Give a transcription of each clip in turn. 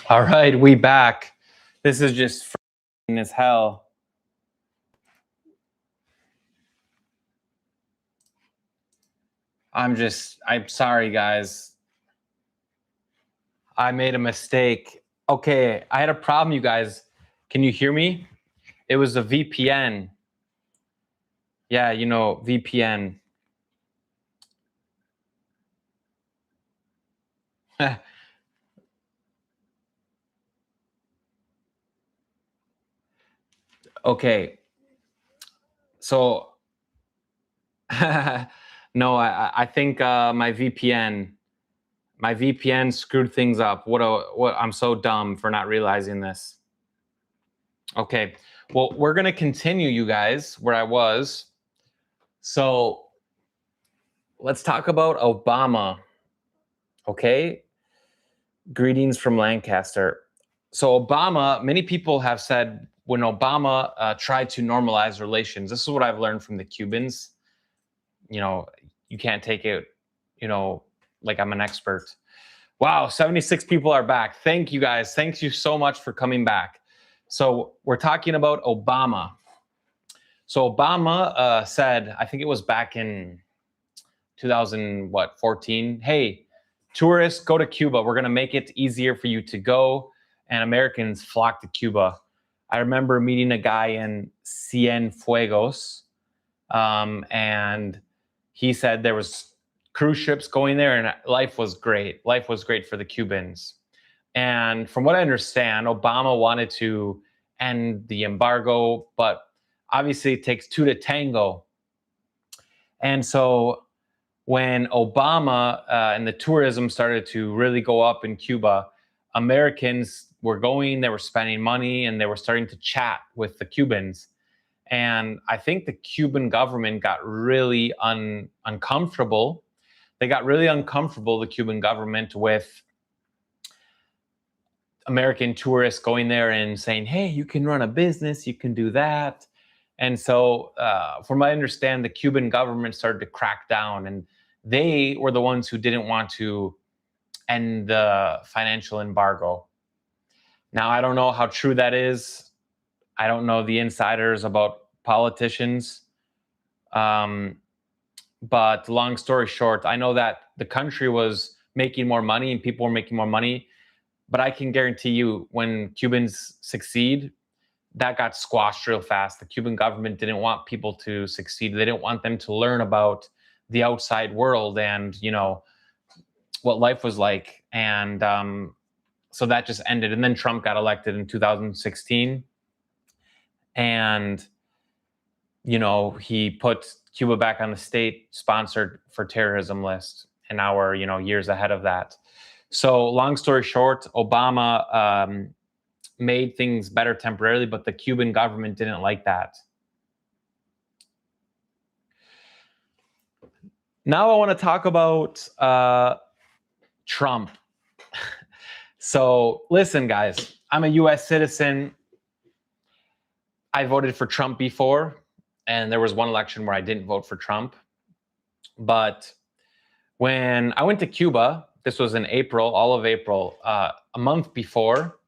All right, we back. This is just f***ing as hell. I'm sorry, guys. I made a mistake. Okay, I had a problem, you guys. Can you hear me? It was a VPN. Yeah, VPN. Okay, so no, I think my VPN screwed things up. What I'm so dumb for not realizing this. Okay, well, we're gonna continue, you guys, where I was. So let's talk about Obama. Okay, greetings from Lancaster. So Obama, many people have said when Obama tried to normalize relations, this is what I've learned from the Cubans. You can't take it, like I'm an expert. Wow, 76 people are back. Thank you guys. Thank you so much for coming back. So we're talking about Obama. So Obama said, I think it was back in 2014. Hey, tourists, go to Cuba. We're going to make it easier for you to go. And Americans flock to Cuba. I remember meeting a guy in Cienfuegos, and he said there was cruise ships going there, and life was great. Life was great for the Cubans. And from what I understand, Obama wanted to end the embargo, but obviously it takes two to tango. And so when Obama and the tourism started to really go up in Cuba, Americans were going, they were spending money, and they were starting to chat with the Cubans. And I think the Cuban government got really uncomfortable. They got really uncomfortable, the Cuban government, with American tourists going there and saying, hey, you can run a business, you can do that. And so, from what I understand, the Cuban government started to crack down, and they were the ones who didn't want to end the financial embargo. Now, I don't know how true that is. I don't know the insiders about politicians. But long story short, I know that the country was making more money and people were making more money. But I can guarantee you, when Cubans succeed, that got squashed real fast. The Cuban government didn't want people to succeed. They didn't want them to learn about the outside world and, what life was like. And so that just ended. And then Trump got elected in 2016. And, he put Cuba back on the state sponsored for terrorism list. And now we're, years ahead of that. So long story short, Obama made things better temporarily, but the Cuban government didn't like that. Now I want to talk about Trump. So listen, guys, I'm a US citizen. I voted for Trump before, and there was one election where I didn't vote for Trump. But when I went to Cuba, this was in April, all of April, a month before,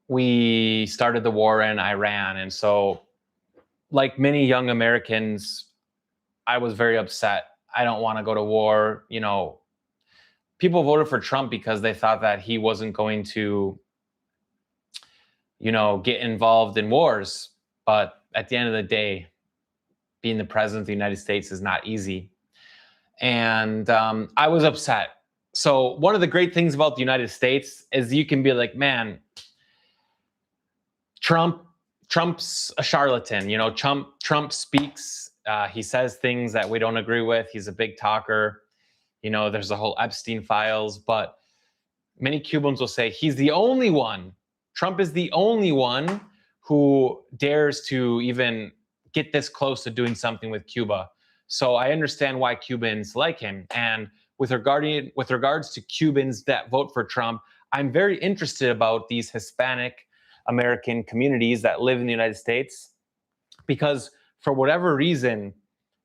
we started the war in Iran. And so, like many young Americans, I was very upset. I don't want to go to war. People voted for Trump because they thought that he wasn't going to, get involved in wars. But at the end of the day, being the president of the United States is not easy. And I was upset. So one of the great things about the United States is you can be like, man, Trump's a charlatan. Trump speaks. He says things that we don't agree with. He's a big talker. There's the whole Epstein files. But many Cubans will say he's the only one. Trump is the only one who dares to even get this close to doing something with Cuba. So I understand why Cubans like him. And with regards to Cubans that vote for Trump, I'm very interested about these Hispanic American communities that live in the United States, because for whatever reason,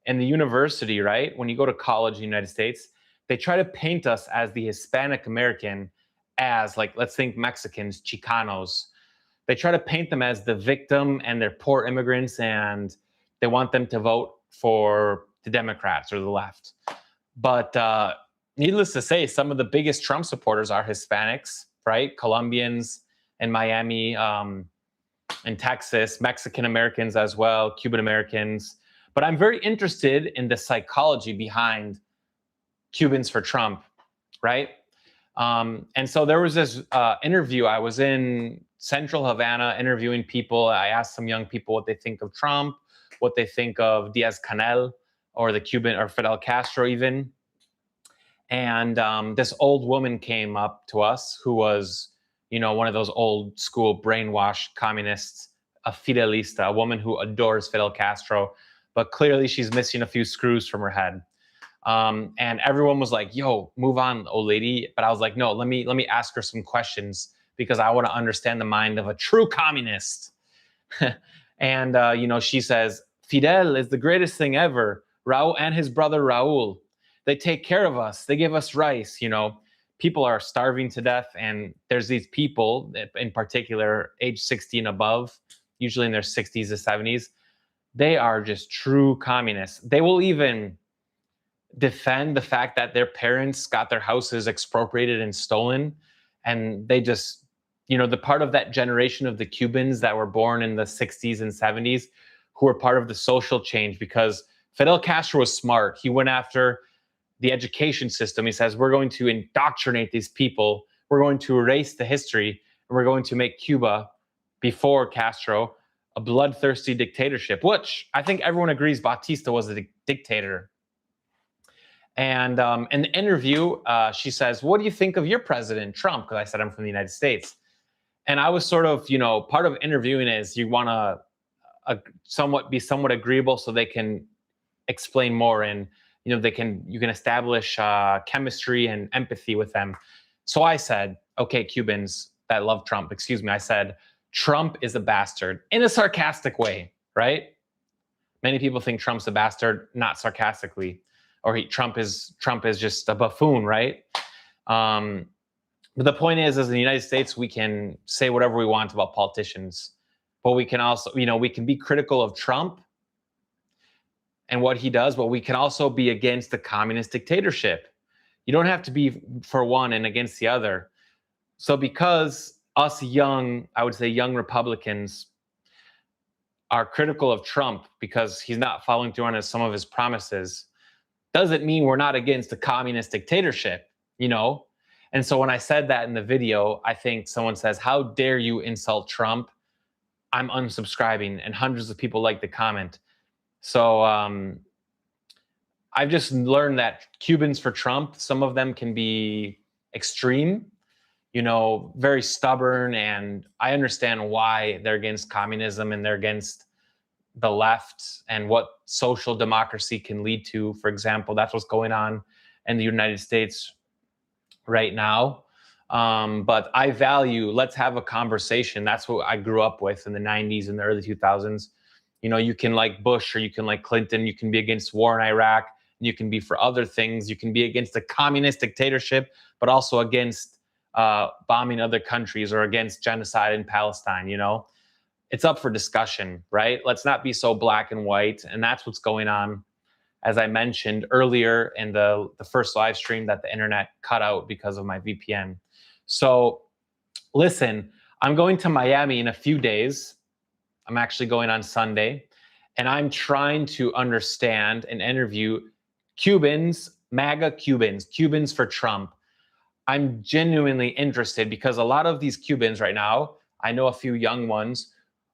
in the university, right, when you go to college in the United States, they try to paint us as the Hispanic American as, like, let's think Mexicans, Chicanos. They try to paint them as the victim and they're poor immigrants and they want them to vote for the Democrats or the left. But needless to say, some of the biggest Trump supporters are Hispanics, right? Colombians in Miami, in Texas, Mexican Americans as well, Cuban Americans. But I'm very interested in the psychology behind Cubans for Trump, right? And so there was this interview. I was in Central Havana interviewing people. I asked some young people what they think of Trump, what they think of Diaz-Canel or the Cuban or Fidel Castro even. And this old woman came up to us who was, you know, one of those old school brainwashed communists, a Fidelista, a woman who adores Fidel Castro, but clearly she's missing a few screws from her head. And everyone was like, yo, move on, old lady. But I was like, no, let me ask her some questions because I want to understand the mind of a true communist. And, you know, she says, Fidel is the greatest thing ever. Raul and his brother Raul, they take care of us. They give us rice. You know, people are starving to death. And there's these people in particular, age 60 and above, usually in their 60s to 70s. They are just true communists. They will even defend the fact that their parents got their houses expropriated and stolen. And they just, you know, the part of that generation of the Cubans that were born in the 60s and 70s who were part of the social change, because Fidel Castro was smart. He went after the education system. He says, we're going to indoctrinate these people. We're going to erase the history, and we're going to make Cuba, before Castro, a bloodthirsty dictatorship, which I think everyone agrees Batista was a dictator. And in the interview, she says, what do you think of your president, Trump? Because I said I'm from the United States. And I was sort of, you know, part of interviewing is you want to be somewhat agreeable so they can explain more and, you know, you can establish chemistry and empathy with them. So I said, okay, Cubans that love Trump, excuse me, I said, Trump is a bastard in a sarcastic way, right? Many people think Trump's a bastard, not sarcastically. Or Trump is just a buffoon, right? But the point is in the United States, we can say whatever we want about politicians, but we can also, you know, we can be critical of Trump and what he does, but we can also be against the communist dictatorship. You don't have to be for one and against the other. So because us young, I would say young Republicans are critical of Trump because he's not following through on some of his promises, doesn't mean we're not against the communist dictatorship, you know? And so when I said that in the video, I think someone says, how dare you insult Trump? I'm unsubscribing, and hundreds of people like the comment. So I've just learned that Cubans for Trump, some of them can be extreme, you know, very stubborn, and I understand why they're against communism and they're against the left and what social democracy can lead to. For example, that's what's going on in the United States right now. But I value, let's have a conversation. That's what I grew up with in the 90s and the early 2000s. You know, you can like Bush or you can like Clinton. You can be against war in Iraq. You can be for other things. You can be against a communist dictatorship, but also against bombing other countries or against genocide in Palestine, you know? It's up for discussion, right? Let's not be so black and white. And that's what's going on. As I mentioned earlier in the first live stream, that the internet cut out because of my VPN. So listen, I'm going to Miami in a few days. I'm actually going on Sunday, and I'm trying to understand and interview Cubans, MAGA Cubans, Cubans for Trump. I'm genuinely interested because a lot of these Cubans right now, I know a few young ones,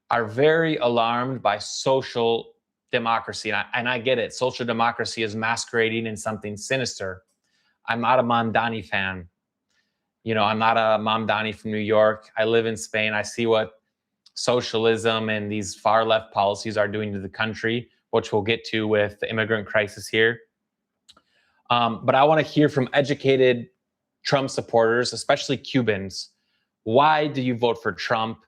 are very alarmed by social democracy. And I get it. Social democracy is masquerading in something sinister. I'm not a Mamdani fan. You know, I'm not a Mamdani from New York. I live in Spain. I see what socialism and these far left policies are doing to the country, which we'll get to with the immigrant crisis here. But I want to hear from educated Trump supporters, especially Cubans. Why do you vote for Trump?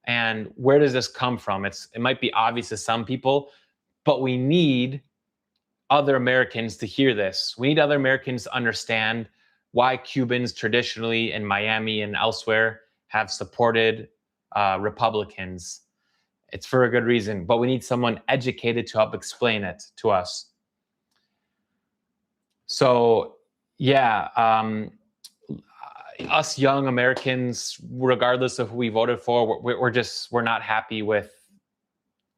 And where does this come from? It might be obvious to some people, but we need other Americans to hear this. We need other Americans to understand why Cubans traditionally in Miami and elsewhere have supported Republicans. It's for a good reason, but we need someone educated to help explain it to us. So, yeah, us young Americans, regardless of who we voted for, we're not happy with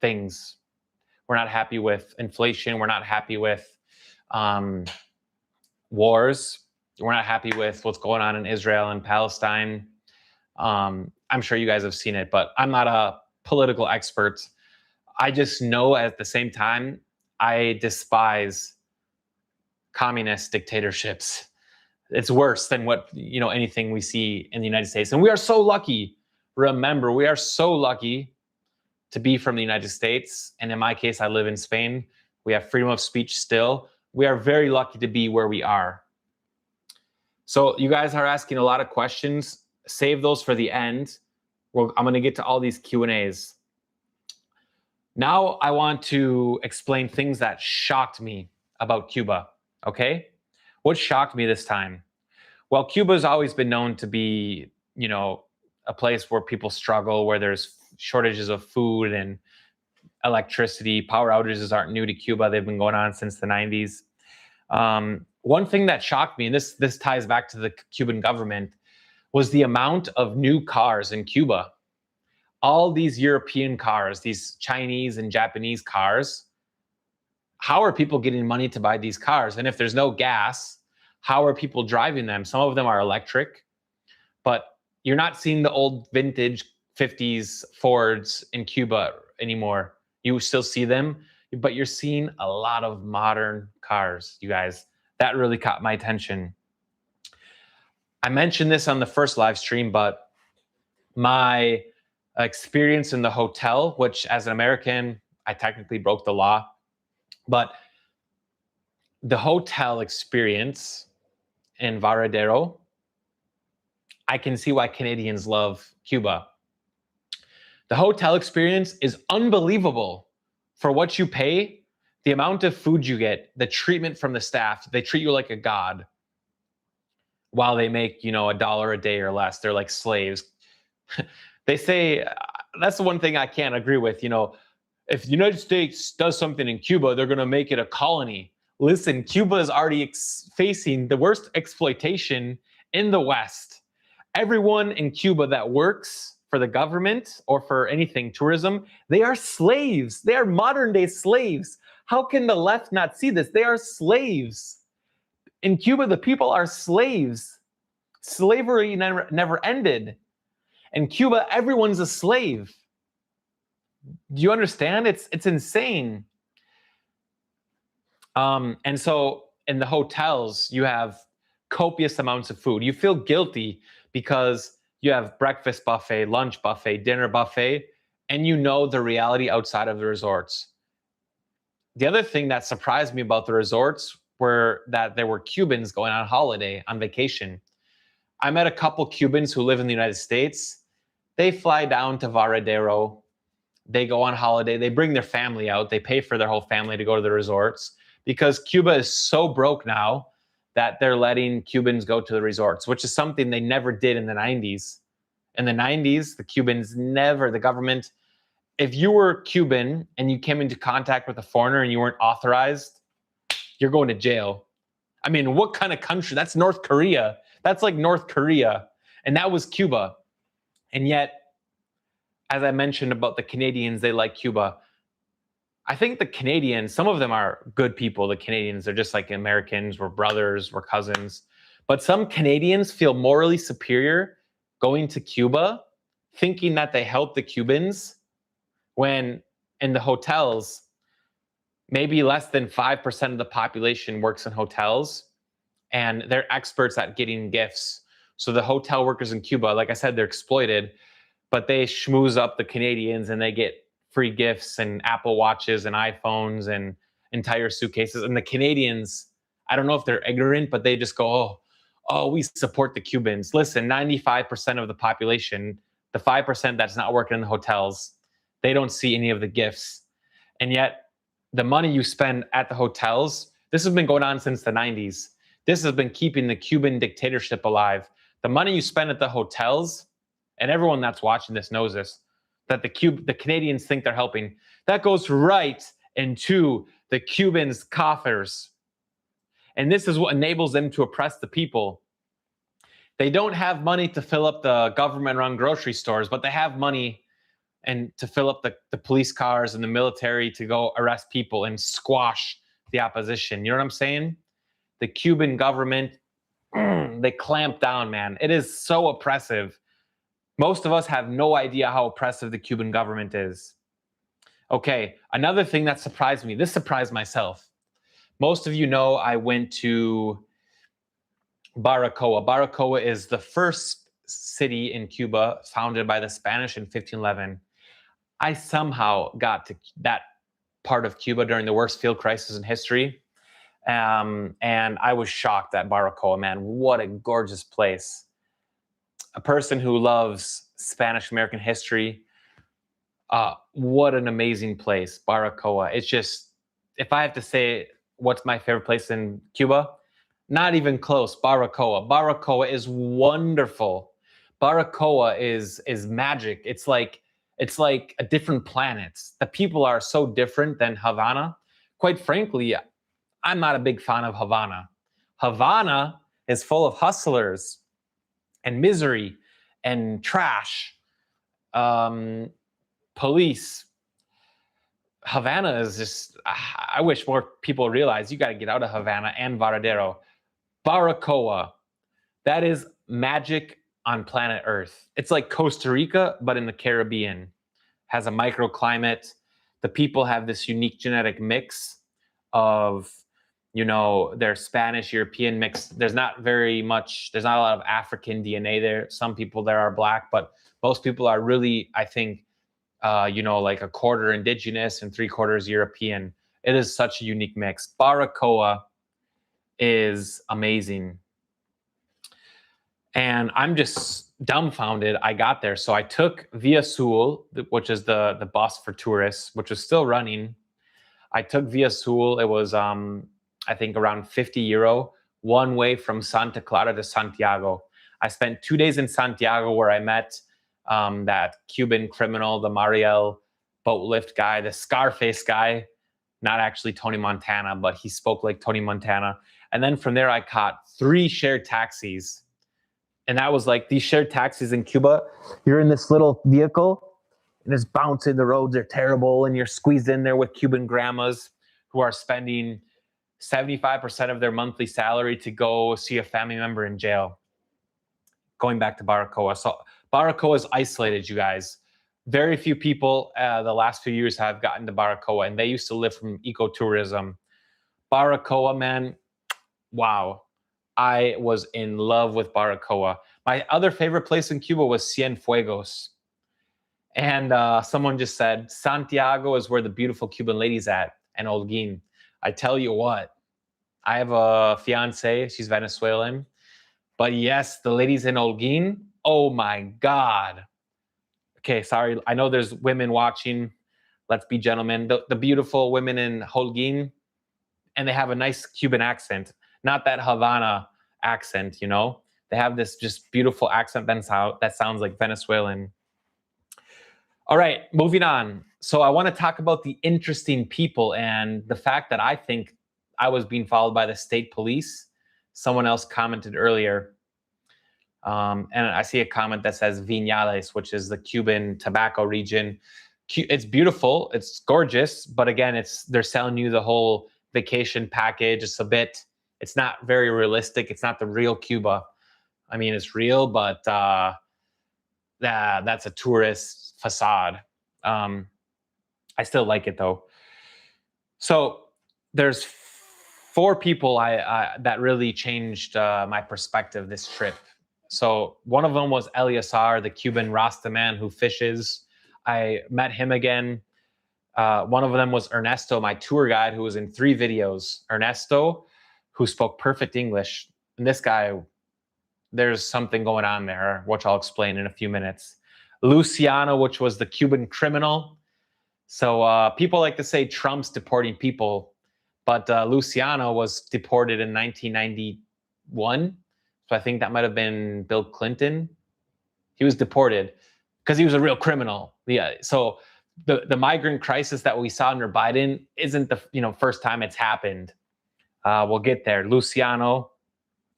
things. We're not happy with inflation. We're not happy with wars. We're not happy with what's going on in Israel and Palestine. I'm sure you guys have seen it, but I'm not a political expert. I just know at the same time, I despise communist dictatorships. It's worse than what, anything we see in the United States. And we are so lucky. Remember, we are so lucky to be from the United States. And in my case, I live in Spain. We have freedom of speech still. We are very lucky to be where we are. So you guys are asking a lot of questions. Save those for the end. I'm going to get to all these Q&As. Now I want to explain things that shocked me about Cuba, okay? What shocked me this time? Well, Cuba's always been known to be, a place where people struggle, where there's shortages of food and electricity. Power outages aren't new to Cuba. They've been going on since the 90s. One thing that shocked me, and this ties back to the Cuban government, was the amount of new cars in Cuba. All these European cars, these Chinese and Japanese cars, how are people getting money to buy these cars? And if there's no gas, how are people driving them? Some of them are electric, but you're not seeing the old vintage 50s Fords in Cuba anymore. You still see them, but you're seeing a lot of modern cars, you guys. That really caught my attention. I mentioned this on the first live stream, but my experience in the hotel, which as an American, I technically broke the law, but the hotel experience in Varadero, I can see why Canadians love Cuba. The hotel experience is unbelievable for what you pay, the amount of food you get, the treatment from the staff. They treat you like a god while they make, $1 a day or less. They're like slaves. They say, that's the one thing I can't agree with. If the United States does something in Cuba, they're going to make it a colony. Listen, Cuba is already facing the worst exploitation in the West. Everyone in Cuba that works for the government or for anything, tourism, they are slaves. They are modern day slaves. How can the left not see this? They are slaves. In Cuba, the people are slaves. Slavery never ended. In Cuba, everyone's a slave. Do you understand? It's insane. And so in the hotels, you have copious amounts of food. You feel guilty because you have breakfast buffet, lunch buffet, dinner buffet, and the reality outside of the resorts. The other thing that surprised me about the resorts were that there were Cubans going on holiday, on vacation. I met a couple Cubans who live in the United States. They fly down to Varadero. They go on holiday. They bring their family out. They pay for their whole family to go to the resorts because Cuba is so broke now that they're letting Cubans go to the resorts, which is something they never did in the 90s. In the 90s, the government, if you were Cuban and you came into contact with a foreigner and you weren't authorized, you're going to jail. I mean, what kind of country? That's North Korea. That's like North Korea. And that was Cuba. And yet, as I mentioned about the Canadians, they like Cuba. I think the Canadians, some of them are good people. The Canadians, they're just like Americans. We're brothers, we're cousins. But some Canadians feel morally superior going to Cuba, thinking that they help the Cubans, when in the hotels, maybe less than 5% of the population works in hotels, and they're experts at getting gifts. So the hotel workers in Cuba, like I said, they're exploited, but they schmooze up the Canadians and they get free gifts and Apple Watches and iPhones and entire suitcases. And the Canadians, I don't know if they're ignorant, but they just go, oh, we support the Cubans. Listen, 95% of the population, the 5% that's not working in the hotels, they don't see any of the gifts. And yet the money you spend at the hotels, this has been going on since the 90s. This has been keeping the Cuban dictatorship alive. The money you spend at the hotels, and everyone that's watching this knows this, that the Canadians think they're helping, that goes right into the Cubans' coffers. And this is what enables them to oppress the people. They don't have money to fill up the government-run grocery stores, but they have money and to fill up the police cars and the military to go arrest people and squash the opposition. You know what I'm saying? The Cuban government, they clamp down, man. It is so oppressive. Most of us have no idea how oppressive the Cuban government is. Okay, another thing that surprised me, this surprised myself. Most of you know I went to Baracoa. Baracoa is the first city in Cuba founded by the Spanish in 1511. I somehow got to that part of Cuba during the worst field crisis in history. And I was shocked at Baracoa, man. What a gorgeous place. A person who loves Spanish American history, what an amazing place, Baracoa. It's just, if I have to say what's my favorite place in Cuba, not even close, Baracoa. Baracoa is wonderful. Baracoa is magic. It's like a different planet. The people are so different than Havana. Quite frankly, I'm not a big fan of Havana. Havana is full of hustlers and misery and trash, police. Havana is just, I wish more people realize you got to get out of Havana and Varadero. Baracoa, that is magic on planet Earth. It's like Costa Rica, but in the Caribbean. Has a microclimate. The people have this unique genetic mix of, you know, their Spanish, European mix. There's not a lot of African DNA there. Some people there are black, but most people are really, I think, you know, like a quarter indigenous and 3/4 European. It is such a unique mix. Baracoa is amazing. And I'm just dumbfounded I got there. So I took Via Sul, which is the bus for tourists, which was still running. I took Via Sul. It was, I think, around 50 euro, one way from Santa Clara to Santiago. I spent 2 days in Santiago where I met that Cuban criminal, the Mariel boat lift guy, the Scarface guy, not actually Tony Montana, but he spoke like Tony Montana. And then from there, I caught 3 shared taxis. And that was like, these shared taxis in Cuba, you're in this little vehicle and it's bouncing, the roads are terrible, and you're squeezed in there with Cuban grandmas who are spending 75% of their monthly salary to go see a family member in jail. Going back to Baracoa. So Baracoa is isolated, you guys. Very few people the last few years have gotten to Baracoa, and they used to live from ecotourism. Baracoa, man, wow. I was in love with Baracoa. My other favorite place in Cuba was Cienfuegos. And someone just said, Santiago is where the beautiful Cuban lady's at, and Holguin. I tell you what, I have a fiance, she's Venezuelan. But yes, the ladies in Holguin, oh my God. Okay, sorry, I know there's women watching. Let's be gentlemen. The beautiful women in Holguin, and they have a nice Cuban accent. Not that Havana accent, you know? They have this just beautiful accent that sounds like Venezuelan. All right, moving on. So I want to talk about the interesting people and the fact that I think I was being followed by the state police. Someone else commented earlier. And I see a comment that says Viñales, which is the Cuban tobacco region. It's beautiful, it's gorgeous, but again, they're selling you the whole vacation package. It's not very realistic. It's not the real Cuba. I mean, it's real, but that's a tourist facade. I still like it though. So there's 4 people that really changed my perspective this trip. So one of them was Elliot, the Cuban Rasta man who fishes. I met him again. One of them was Ernesto, my tour guide, who was in 3 videos. Ernesto, who spoke perfect English. And this guy, there's something going on there, which I'll explain in a few minutes. Luciano, which was the Cuban criminal. So people like to say Trump's deporting people, but Luciano was deported in 1991. So I think that might have been Bill Clinton. He was deported because he was a real criminal. Yeah. So the migrant crisis that we saw under Biden isn't the first time it's happened. We'll get there. Luciano,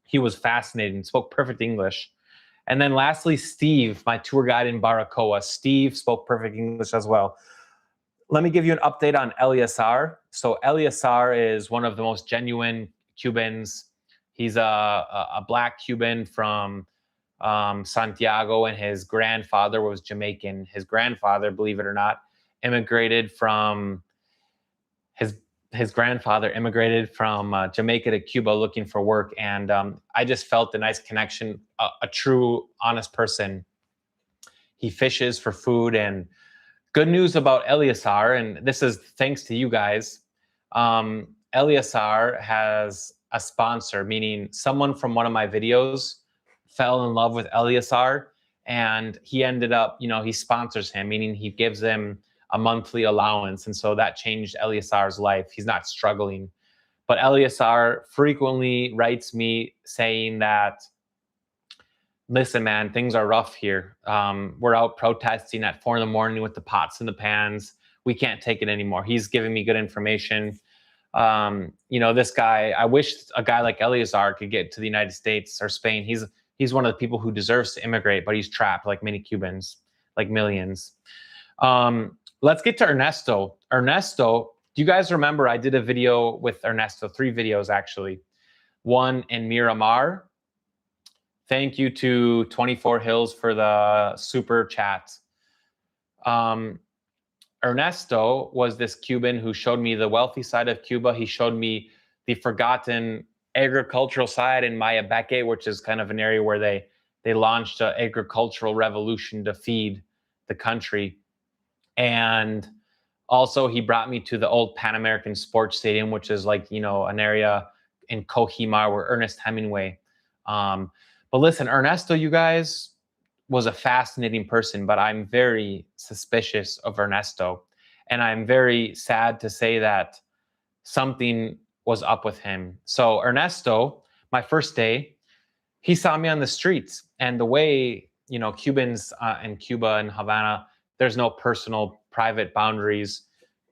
he was fascinating, spoke perfect English. And then lastly, Steve, my tour guide in Baracoa. Steve spoke perfect English as well. Let me give you an update on Eleazar. So Eleazar is one of the most genuine Cubans. He's a black Cuban from Santiago, and his grandfather was Jamaican. His grandfather, believe it or not, immigrated from his grandfather immigrated from Jamaica to Cuba looking for work, and I just felt a nice connection. A true, honest person. He fishes for food, and good news about Eleazar, and this is thanks to you guys. Eleazar has a sponsor, meaning someone from one of my videos fell in love with Eleazar, and he ended up, he sponsors him, meaning he gives him a monthly allowance. And so that changed Eleazar's life. He's not struggling. But Eleazar frequently writes me saying that, listen, man, things are rough here. We're out protesting at 4 a.m. with the pots and the pans. We can't take it anymore. He's giving me good information. This guy, I wish a guy like Eleazar could get to the United States or Spain. He's one of the people who deserves to immigrate, but he's trapped like many Cubans, like millions. Let's get to Ernesto. Ernesto, do you guys remember I did a video with Ernesto, 3 videos actually. One in Miramar. Thank you to 24 Hills for the super chat. Ernesto was this Cuban who showed me the wealthy side of Cuba. He showed me the forgotten agricultural side in Mayabeque, which is kind of an area where they launched an agricultural revolution to feed the country. And also he brought me to the old Pan American Sports Stadium, which is like, an area in Kohima where Ernest Hemingway. But listen, Ernesto, you guys, was a fascinating person, but I'm very suspicious of Ernesto. And I'm very sad to say that something was up with him. So Ernesto, my first day, he saw me on the streets. And the way, Cubans in Cuba and Havana, there's no personal private boundaries.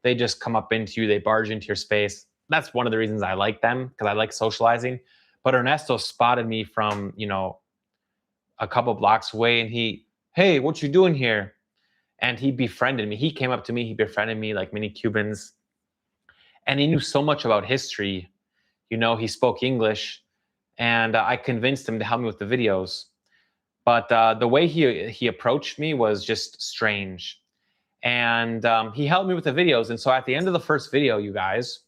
They just come up into you, they barge into your space. That's one of the reasons I like them, because I like socializing. But Ernesto spotted me from, a couple blocks away, and hey, what you doing here? And he befriended me. He came up to me, he befriended me like many Cubans. And he knew so much about history. He spoke English, and I convinced him to help me with the videos. But the way he approached me was just strange. And he helped me with the videos. And so at the end of the first video, you guys,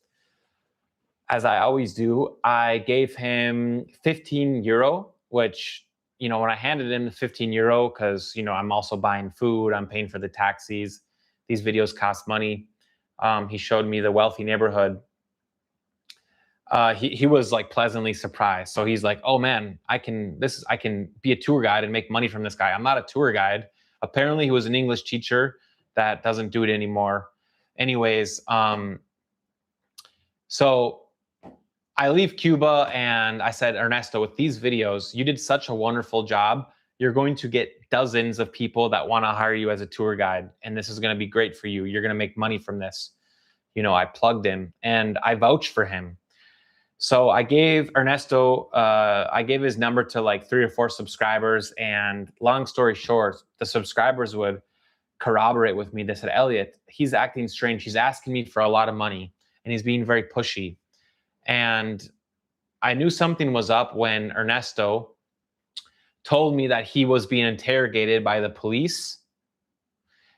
as I always do, I gave him 15 euro, which, when I handed him the 15 euro, because, I'm also buying food, I'm paying for the taxis. These videos cost money. He showed me the wealthy neighborhood. He was like pleasantly surprised. So he's like, oh man, I can be a tour guide and make money from this guy. I'm not a tour guide. Apparently he was an English teacher that doesn't do it anymore. Anyways, so I leave Cuba and I said, Ernesto, with these videos, you did such a wonderful job. You're going to get dozens of people that want to hire you as a tour guide. And this is going to be great for you. You're going to make money from this. I plugged him and I vouched for him. So I gave Ernesto, I gave his number to like 3 or 4 subscribers. And long story short, the subscribers would corroborate with me. They said, Elliot, he's acting strange. He's asking me for a lot of money and he's being very pushy. And I knew something was up when Ernesto told me that he was being interrogated by the police.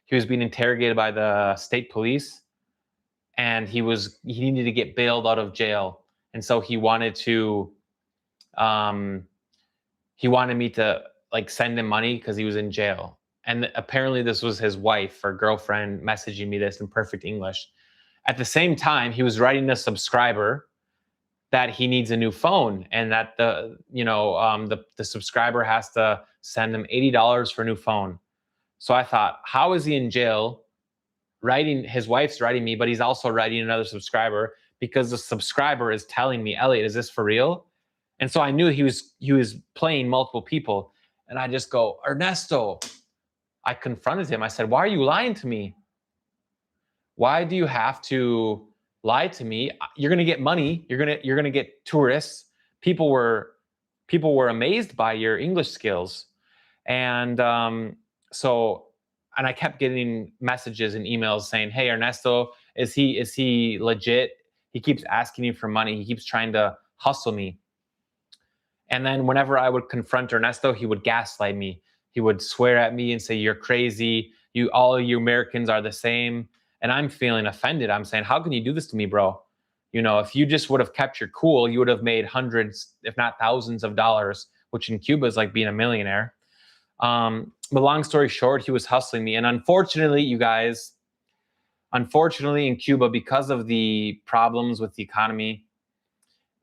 He was being interrogated by the state police, and he needed to get bailed out of jail. And so he wanted me to like send him money because he was in jail. And apparently this was his wife or girlfriend messaging me this in perfect English. At the same time, he was writing a subscriber that he needs a new phone, and that the subscriber has to send him $80 for a new phone. So I thought, how is he in jail his wife's writing me, but he's also writing another subscriber because the subscriber is telling me, Elliot, is this for real? And so I knew he was playing multiple people. And I just go, Ernesto, I confronted him. I said, why are you lying to me? Why do you have to lie to me? You're going to get money. You're going to get tourists. People were amazed by your English skills. And and I kept getting messages and emails saying, hey, Ernesto, is he legit? He keeps asking me for money. He keeps trying to hustle me. And then whenever I would confront Ernesto, he would gaslight me. He would swear at me and say, you're crazy. All of you Americans are the same. And I'm feeling offended. I'm saying, how can you do this to me, bro? You know, if you just would have kept your cool, you would have made hundreds, if not thousands of dollars, which in Cuba is like being a millionaire. But long story short, he was hustling me. And unfortunately, you guys, in Cuba, because of the problems with the economy,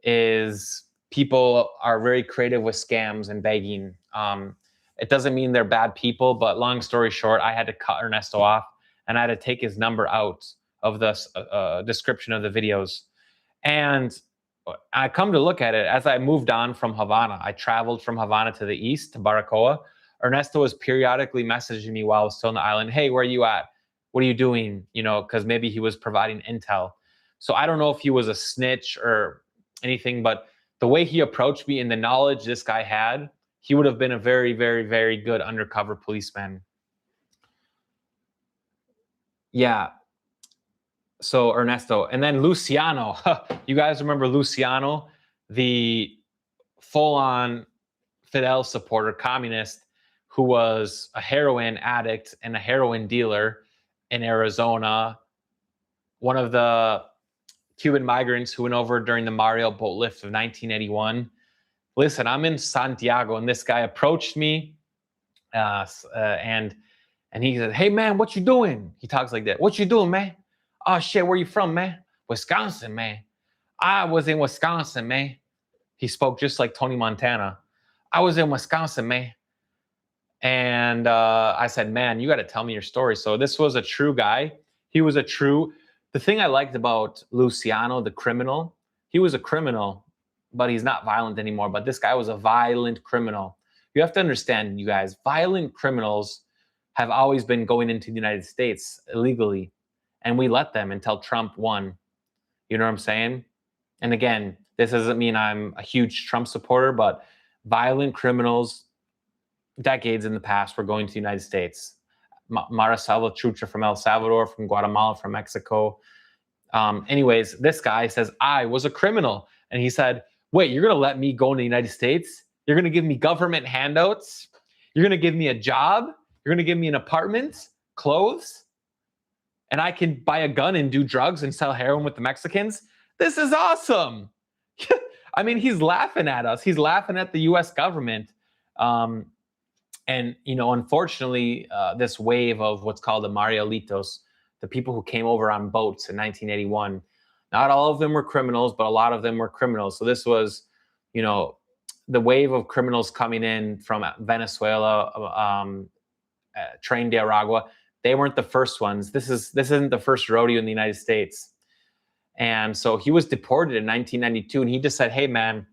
is people are very creative with scams and begging. It doesn't mean they're bad people, but long story short, I had to cut Ernesto off and I had to take his number out of the description of the videos. And I come to look at it, as I moved on from Havana, I traveled from Havana to the east, to Baracoa. Ernesto was periodically messaging me while I was still on the island. Hey, where are you at? What are you doing? You know, because maybe he was providing intel. So I don't know if he was a snitch or anything, but the way he approached me and the knowledge this guy had, he would have been a very, very, very good undercover policeman. Yeah. So Ernesto, and then Luciano. You guys remember Luciano, the full-on Fidel supporter, communist, who was a heroin addict and a heroin dealer in Arizona, one of the Cuban migrants who went over during the Mario boat lift of 1981. Listen, I'm in Santiago, and this guy approached me, and he said, hey, man, what you doing? He talks like that. What you doing, man? Oh, shit, where you from, man? Wisconsin, man. I was in Wisconsin, man. He spoke just like Tony Montana. I was in Wisconsin, man. And I said, man, you got to tell me your story. So this was a true guy. He was the thing I liked about Luciano, the criminal, he was a criminal, but he's not violent anymore. But this guy was a violent criminal. You have to understand, you guys, violent criminals have always been going into the United States illegally. And we let them until Trump won. You know what I'm saying? And again, this doesn't mean I'm a huge Trump supporter, but violent criminals, decades in the past, were going to the United States. Mara Salvatrucha from El Salvador, from Guatemala, from Mexico. Anyways, this guy says, I was a criminal. And he said, wait, you're going to let me go in the United States? You're going to give me government handouts? You're going to give me a job? You're going to give me an apartment, clothes? And I can buy a gun and do drugs and sell heroin with the Mexicans? This is awesome. I mean, he's laughing at us. He's laughing at the U.S. government. And, you know, unfortunately, this wave of what's called the Marielitos, the people who came over on boats in 1981, not all of them were criminals, but a lot of them were criminals. So this was, you know, the wave of criminals coming in from Venezuela, Tren de Aragua. They weren't the first ones. This isn't the first rodeo in the United States. And so he was deported in 1992, and he just said, hey, man,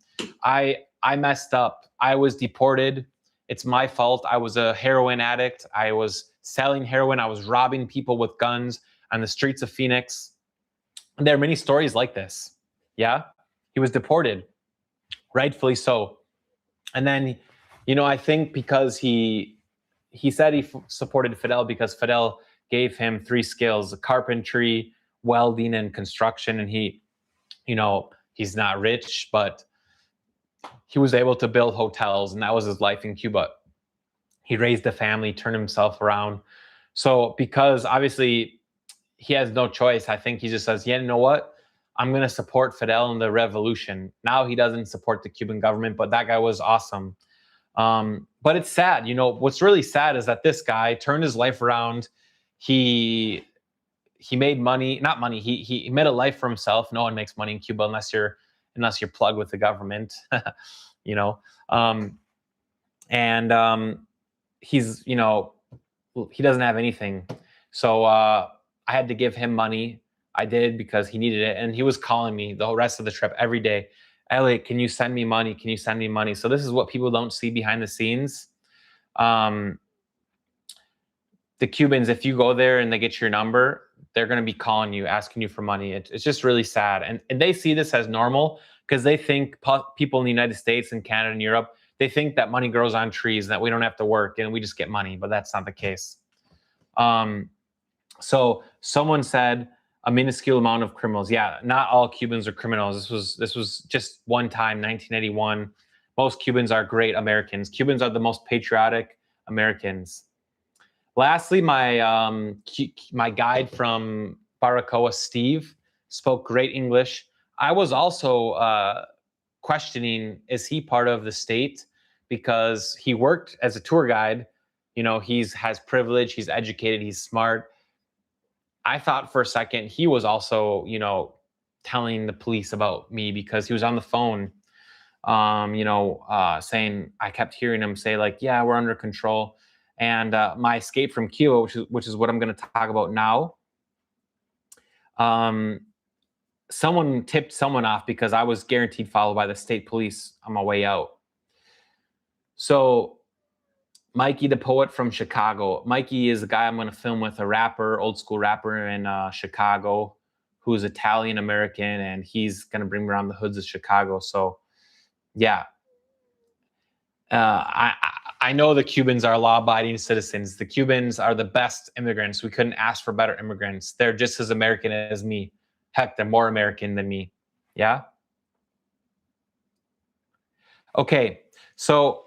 I messed up. I was deported. It's my fault. I was a heroin addict. I was selling heroin. I was robbing people with guns on the streets of Phoenix. And there are many stories like this. Yeah, he was deported, rightfully so. And then, you know, I think because he said he supported Fidel because Fidel gave him 3 skills: carpentry, welding, and construction. And he, you know, he's not rich, but he was able to build hotels, and that was his life in Cuba. He raised a family, turned himself around. So because obviously he has no choice, I think he just says, yeah, you know what? I'm going to support Fidel in the revolution. Now he doesn't support the Cuban government, but that guy was awesome. But it's sad. You know, what's really sad is that this guy turned his life around. He made money, not money. He made a life for himself. No one makes money in Cuba unless you're plugged with the government, you know. He's, you know, he doesn't have anything. So I I had to give him money. I did because he needed it. And he was calling me the whole rest of the trip every day. Elliot, can you send me money? Can you send me money? So this is what people don't see behind the scenes. The Cubans, if you go there and they get your number, they're going to be calling you, asking you for money. It's just really sad. And they see this as normal because they think people in the United States and Canada and Europe, they think that money grows on trees and that we don't have to work and we just get money, but that's not the case. So someone said a minuscule amount of criminals. Yeah, not all Cubans are criminals. This was just one time, 1981. Most Cubans are great Americans. Cubans are the most patriotic Americans. Lastly, my guide from Baracoa, Steve, spoke great English. I was also questioning, is he part of the state? Because he worked as a tour guide. You know, has privilege, he's educated, he's smart. I thought for a second he was also, you know, telling the police about me because he was on the phone, saying, I kept hearing him say like, yeah, we're under control. And my escape from Cuba, which is what I'm going to talk about now. Someone tipped someone off because I was guaranteed followed by the state police on my way out. So Mikey, the poet from Chicago. Mikey is the guy I'm going to film with, a rapper, old school rapper in Chicago, who's Italian American, and he's going to bring me around the hoods of Chicago. So, yeah. I know the Cubans are law-abiding citizens. The Cubans are the best immigrants. We couldn't ask for better immigrants. They're just as American as me. Heck, they're more American than me. Yeah? Okay, so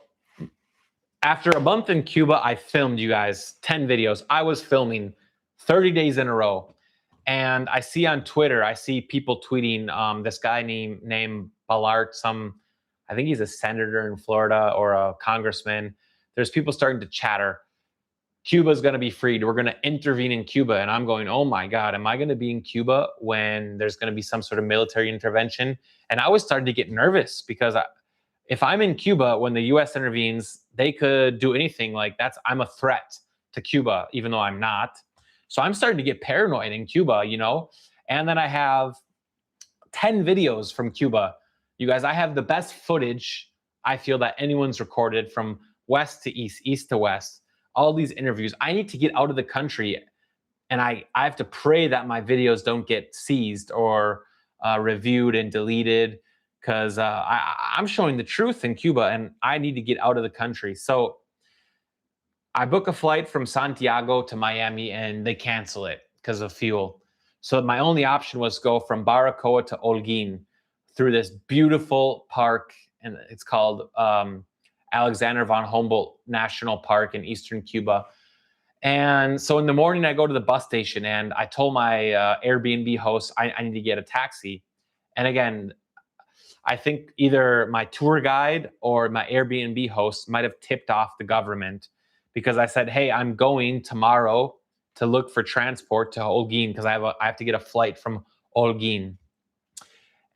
after a month in Cuba, I filmed, you guys, 10 videos. I was filming 30 days in a row. And I see on Twitter, I see people tweeting this guy named Ballard, I think he's a senator in Florida or a congressman. There's people starting to chatter. Cuba's going to be freed. We're going to intervene in Cuba. And I'm going, oh my God, am I going to be in Cuba when there's going to be some sort of military intervention? And I was starting to get nervous because if I'm in Cuba when the US intervenes, they could do anything. Like I'm a threat to Cuba, even though I'm not. So I'm starting to get paranoid in Cuba, you know? And then I have 10 videos from Cuba. You guys, I have the best footage, I feel, that anyone's recorded from west to east, east to west, all these interviews. I need to get out of the country, and I have to pray that my videos don't get seized or reviewed and deleted, because I'm showing the truth in Cuba, and I need to get out of the country. So I book a flight from Santiago to Miami, and they cancel it because of fuel. So my only option was go from Baracoa to Holguin through this beautiful park, and it's called Alexander von Humboldt National Park in eastern Cuba. And so in the morning, I go to the bus station, and I told my Airbnb host I need to get a taxi. And again, I think either my tour guide or my Airbnb host might have tipped off the government, because I said, hey, I'm going tomorrow to look for transport to Holguin because I have to get a flight from Holguin.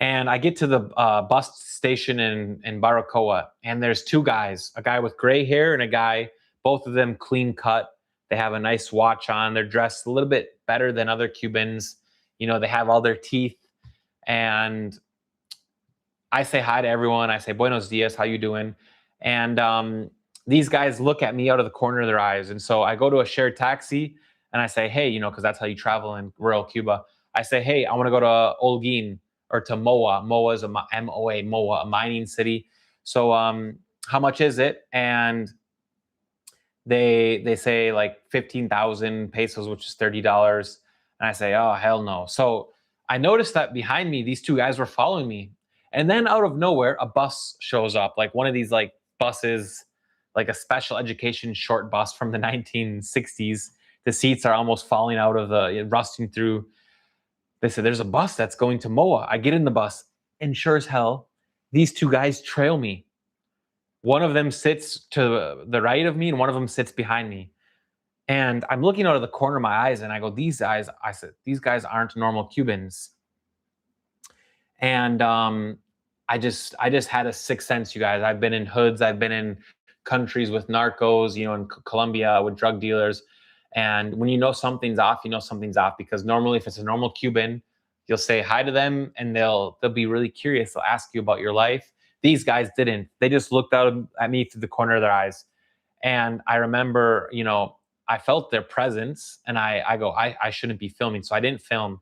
And I get to the bus station in Baracoa, and there's two guys, a guy with gray hair and a guy, both of them clean cut. They have a nice watch on. They're dressed a little bit better than other Cubans. You know, they have all their teeth. And I say hi to everyone. I say, buenos dias, how you doing? And these guys look at me out of the corner of their eyes. And so I go to a shared taxi, and I say, hey, you know, because that's how you travel in rural Cuba. I say, hey, I want to go to Holguin, or to Moa. Moa is M-O-A, Moa, a mining city. So how much is it? And they say like 15,000 pesos, which is $30. And I say, oh, hell no. So I noticed that behind me, these two guys were following me. And then out of nowhere, a bus shows up, like one of these like buses, like a special education short bus from the 1960s. The seats are almost falling out of rusting through. They said, there's a bus that's going to Moa. I get in the bus, and sure as hell, these two guys trail me. One of them sits to the right of me, and one of them sits behind me. And I'm looking out of the corner of my eyes, and I go, these guys aren't normal Cubans. And I just had a sixth sense, you guys. I've been in hoods. I've been in countries with narcos, you know, in Colombia with drug dealers. And when you know something's off, you know something's off, because normally if it's a normal Cuban, you'll say hi to them and they'll be really curious. They'll ask you about your life. These guys didn't. They just looked out at me through the corner of their eyes. And I remember, I felt their presence, and I go, I shouldn't be filming. So I didn't film,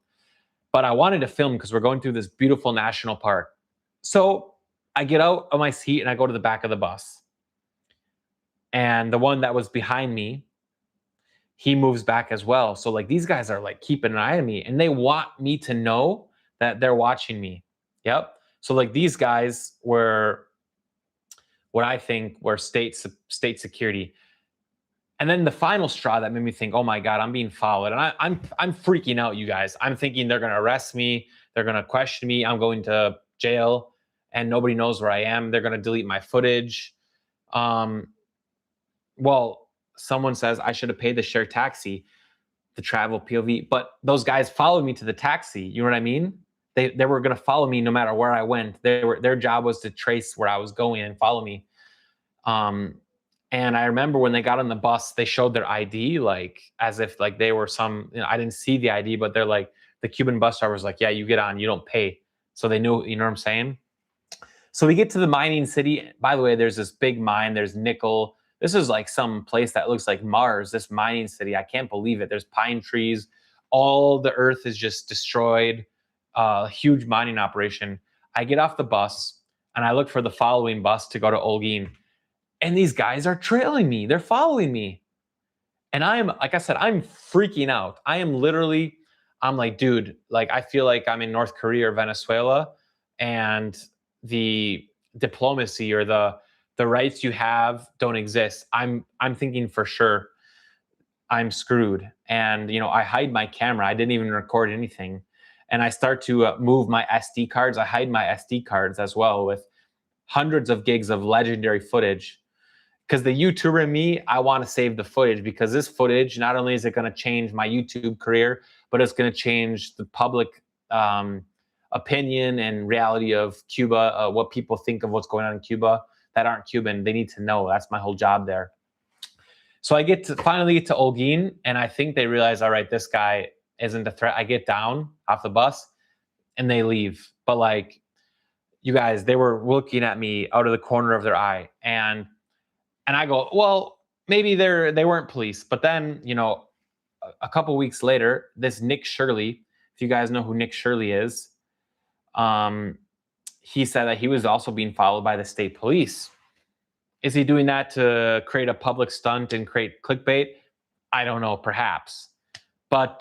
but I wanted to film because we're going through this beautiful national park. So I get out of my seat and I go to the back of the bus. And the one that was behind me, he moves back as well. So like these guys are like keeping an eye on me, and they want me to know that they're watching me. Yep. So like these guys were what I think were state security. And then the final straw that made me think, oh my God, I'm being followed. And I'm freaking out, you guys. I'm thinking they're gonna arrest me, they're gonna question me, I'm going to jail, and nobody knows where I am. They're gonna delete my footage. Well, someone says I should have paid the share taxi, the travel POV, but those guys followed me to the taxi. You know what I mean? They were gonna follow me no matter where I went. Their job was to trace where I was going and follow me. And I remember when they got on the bus, they showed their ID, like as if like they were some, I didn't see the ID, but they're like, the Cuban bus driver was like, yeah, you get on, you don't pay. So they knew, you know what I'm saying? So we get to the mining city. By the way, there's this big mine, there's nickel. This is like some place that looks like Mars, this mining city. I can't believe it. There's pine trees. All the earth is just destroyed. Huge mining operation. I get off the bus and I look for the following bus to go to Holguin. And these guys are trailing me. They're following me. And like I said, I'm freaking out. I'm like, dude, like I feel like I'm in North Korea or Venezuela, and the diplomacy or the rights you have don't exist. I'm thinking for sure I'm screwed. And, I hide my camera. I didn't even record anything. And I start to move my SD cards. I hide my SD cards as well with hundreds of gigs of legendary footage. Because the YouTuber in me, I want to save the footage, because this footage, not only is it going to change my YouTube career, but it's going to change the public opinion and reality of Cuba, what people think of what's going on in Cuba that aren't Cuban. They need to know. That's my whole job there. So I finally get to Holguin, and I think they realize, all right, this guy isn't a threat. I get down off the bus and they leave. But like, you guys, they were looking at me out of the corner of their eye. And I go, well, maybe they weren't police. But then, a couple weeks later, this Nick Shirley, if you guys know who Nick Shirley is, he said that he was also being followed by the state police. Is he doing that to create a public stunt and create clickbait? I don't know, perhaps. But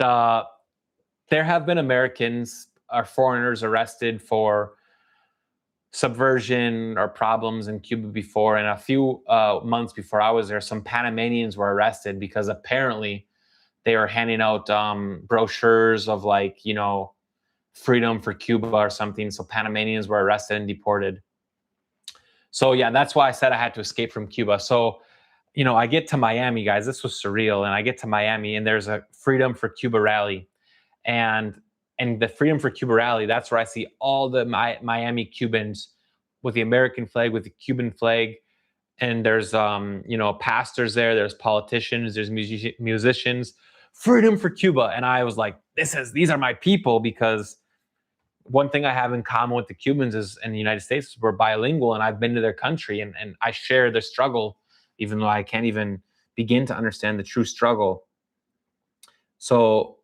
there have been Americans or foreigners arrested for subversion or problems in Cuba before. And a few months before I was there, some Panamanians were arrested because apparently they were handing out brochures of like, freedom for Cuba or something. So Panamanians were arrested and deported. So yeah, that's why I said I had to escape from Cuba. So, I get to Miami, guys. This was surreal. And I get to Miami, and there's a Freedom for Cuba rally. And the Freedom for Cuba rally, that's where I see all the Miami Cubans with the American flag, with the Cuban flag. And there's, pastors there, there's politicians, there's musicians, Freedom for Cuba. And I was like, these are my people, because one thing I have in common with the Cubans is, in the United States, we're bilingual, and I've been to their country, and I share their struggle, even though I can't even begin to understand the true struggle. So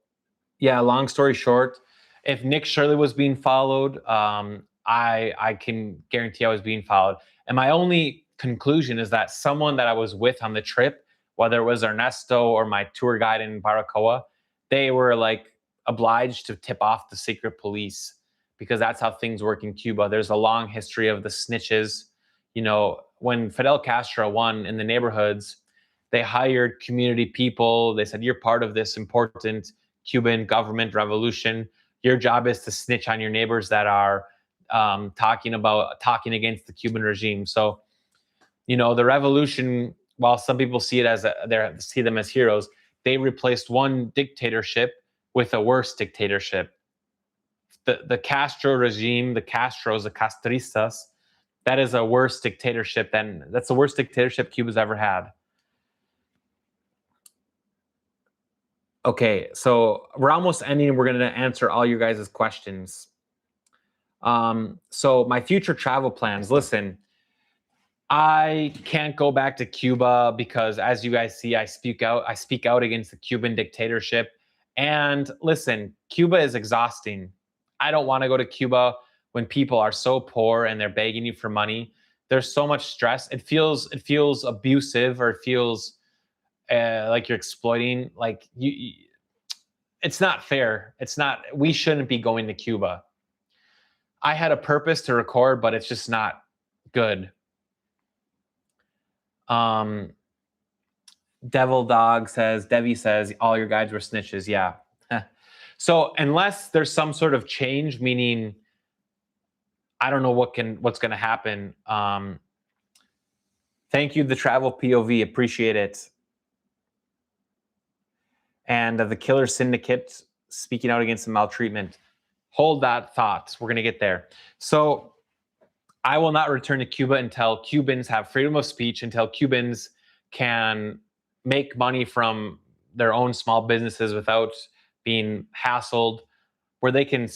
yeah, long story short, if Nick Shirley was being followed, I can guarantee I was being followed. And my only conclusion is that someone that I was with on the trip, whether it was Ernesto or my tour guide in Baracoa, they were like obliged to tip off the secret police, because that's how things work in Cuba. There's a long history of the snitches. When Fidel Castro won in the neighborhoods, they hired community people. They said, you're part of this important Cuban government revolution. Your job is to snitch on your neighbors that are talking against the Cuban regime. So, the revolution, while some people see it as see them as heroes, they replaced one dictatorship with a worse dictatorship. The Castro regime, the Castros, the Castristas, that's the worst dictatorship Cuba's ever had. Okay, so we're almost ending. We're going to answer all you guys' questions. So my future travel plans. Listen, I can't go back to Cuba because, as you guys see, I speak out. I speak out against the Cuban dictatorship. And listen, Cuba is exhausting. I don't want to go to Cuba when people are so poor and they're begging you for money. There's so much stress. It feels abusive, or it feels like you're exploiting. Like it's not fair. It's not. We shouldn't be going to Cuba. I had a purpose to record, but it's just not good. Um, Devil Dog says, Devi says, all your guides were snitches. Yeah. So unless there's some sort of change, meaning I don't know what's going to happen. Thank you, the travel POV, appreciate it. And the Killer Syndicate speaking out against the maltreatment. Hold that thought. We're going to get there. So I will not return to Cuba until Cubans have freedom of speech, until Cubans can make money from their own small businesses without being hassled, where they can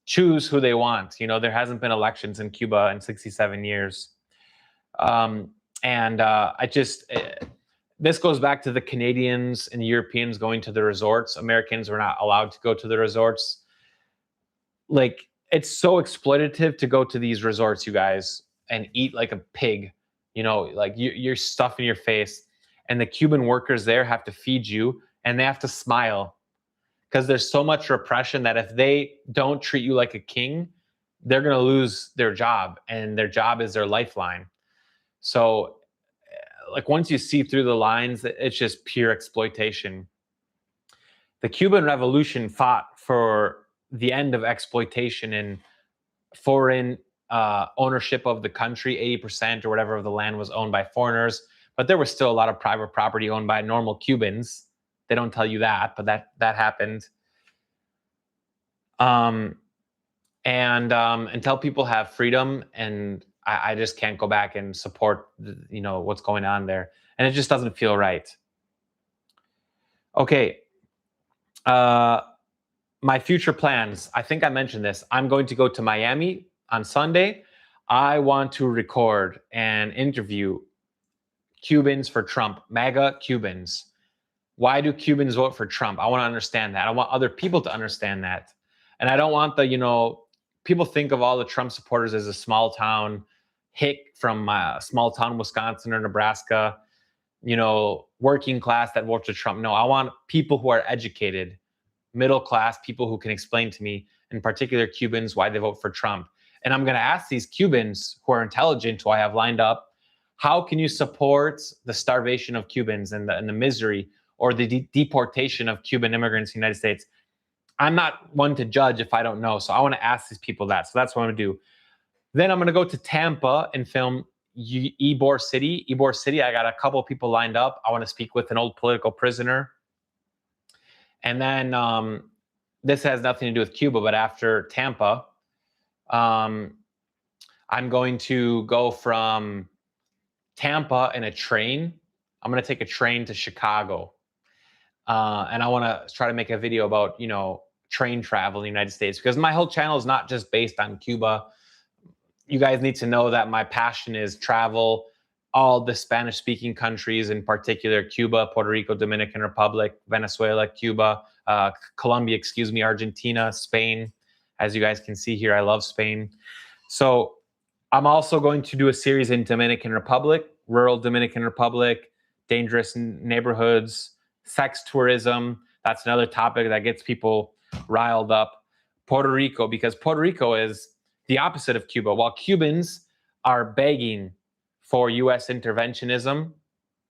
choose who they want. You know, there hasn't been elections in Cuba in 67 years. This goes back to the Canadians and Europeans going to the resorts. Americans were not allowed to go to the resorts. Like, it's so exploitative to go to these resorts, you guys, and eat like a pig. You know, like you're stuffing your face, and the Cuban workers there have to feed you, and they have to smile because there's so much repression that if they don't treat you like a king, they're going to lose their job, and their job is their lifeline. So, like, once you see through the lines, it's just pure exploitation. The Cuban Revolution fought for the end of exploitation and foreign ownership of the country. 80% or whatever of the land was owned by foreigners, but there was still a lot of private property owned by normal Cubans. They don't tell you that, but that happened. Until people have freedom, and I just can't go back and support what's going on there, and it just doesn't feel right. Okay. My future plans. I think I mentioned this. I'm going to go to Miami on Sunday. I want to record and interview Cubans for Trump, MAGA Cubans. Why do Cubans vote for Trump? I want to understand that. I want other people to understand that. And I don't want people think of all the Trump supporters as a small town hick from small town Wisconsin or Nebraska, working class that votes for Trump. No, I want people who are educated, middle class, people who can explain to me, in particular Cubans, why they vote for Trump. And I'm going to ask these Cubans who are intelligent, who I have lined up, how can you support the starvation of Cubans and the misery or the deportation of Cuban immigrants in the United States? I'm not one to judge if I don't know. So I want to ask these people that. So that's what I'm going to do. Then I'm going to go to Tampa and film Ybor City. Ybor City, I got a couple of people lined up. I want to speak with an old political prisoner. And then this has nothing to do with Cuba, but after Tampa, I'm going to go from Tampa in a train. I'm going to take a train to Chicago. And I want to try to make a video about, train travel in the United States, because my whole channel is not just based on Cuba. You guys need to know that my passion is travel, all the Spanish-speaking countries, in particular Cuba, Puerto Rico, Dominican Republic, Venezuela, Cuba, Colombia, Argentina, Spain. As you guys can see here, I love Spain. So I'm also going to do a series in Dominican Republic, rural Dominican Republic, dangerous neighborhoods, sex tourism. That's another topic that gets people riled up. Puerto Rico, because Puerto Rico is the opposite of Cuba. While Cubans are begging for U.S. interventionism,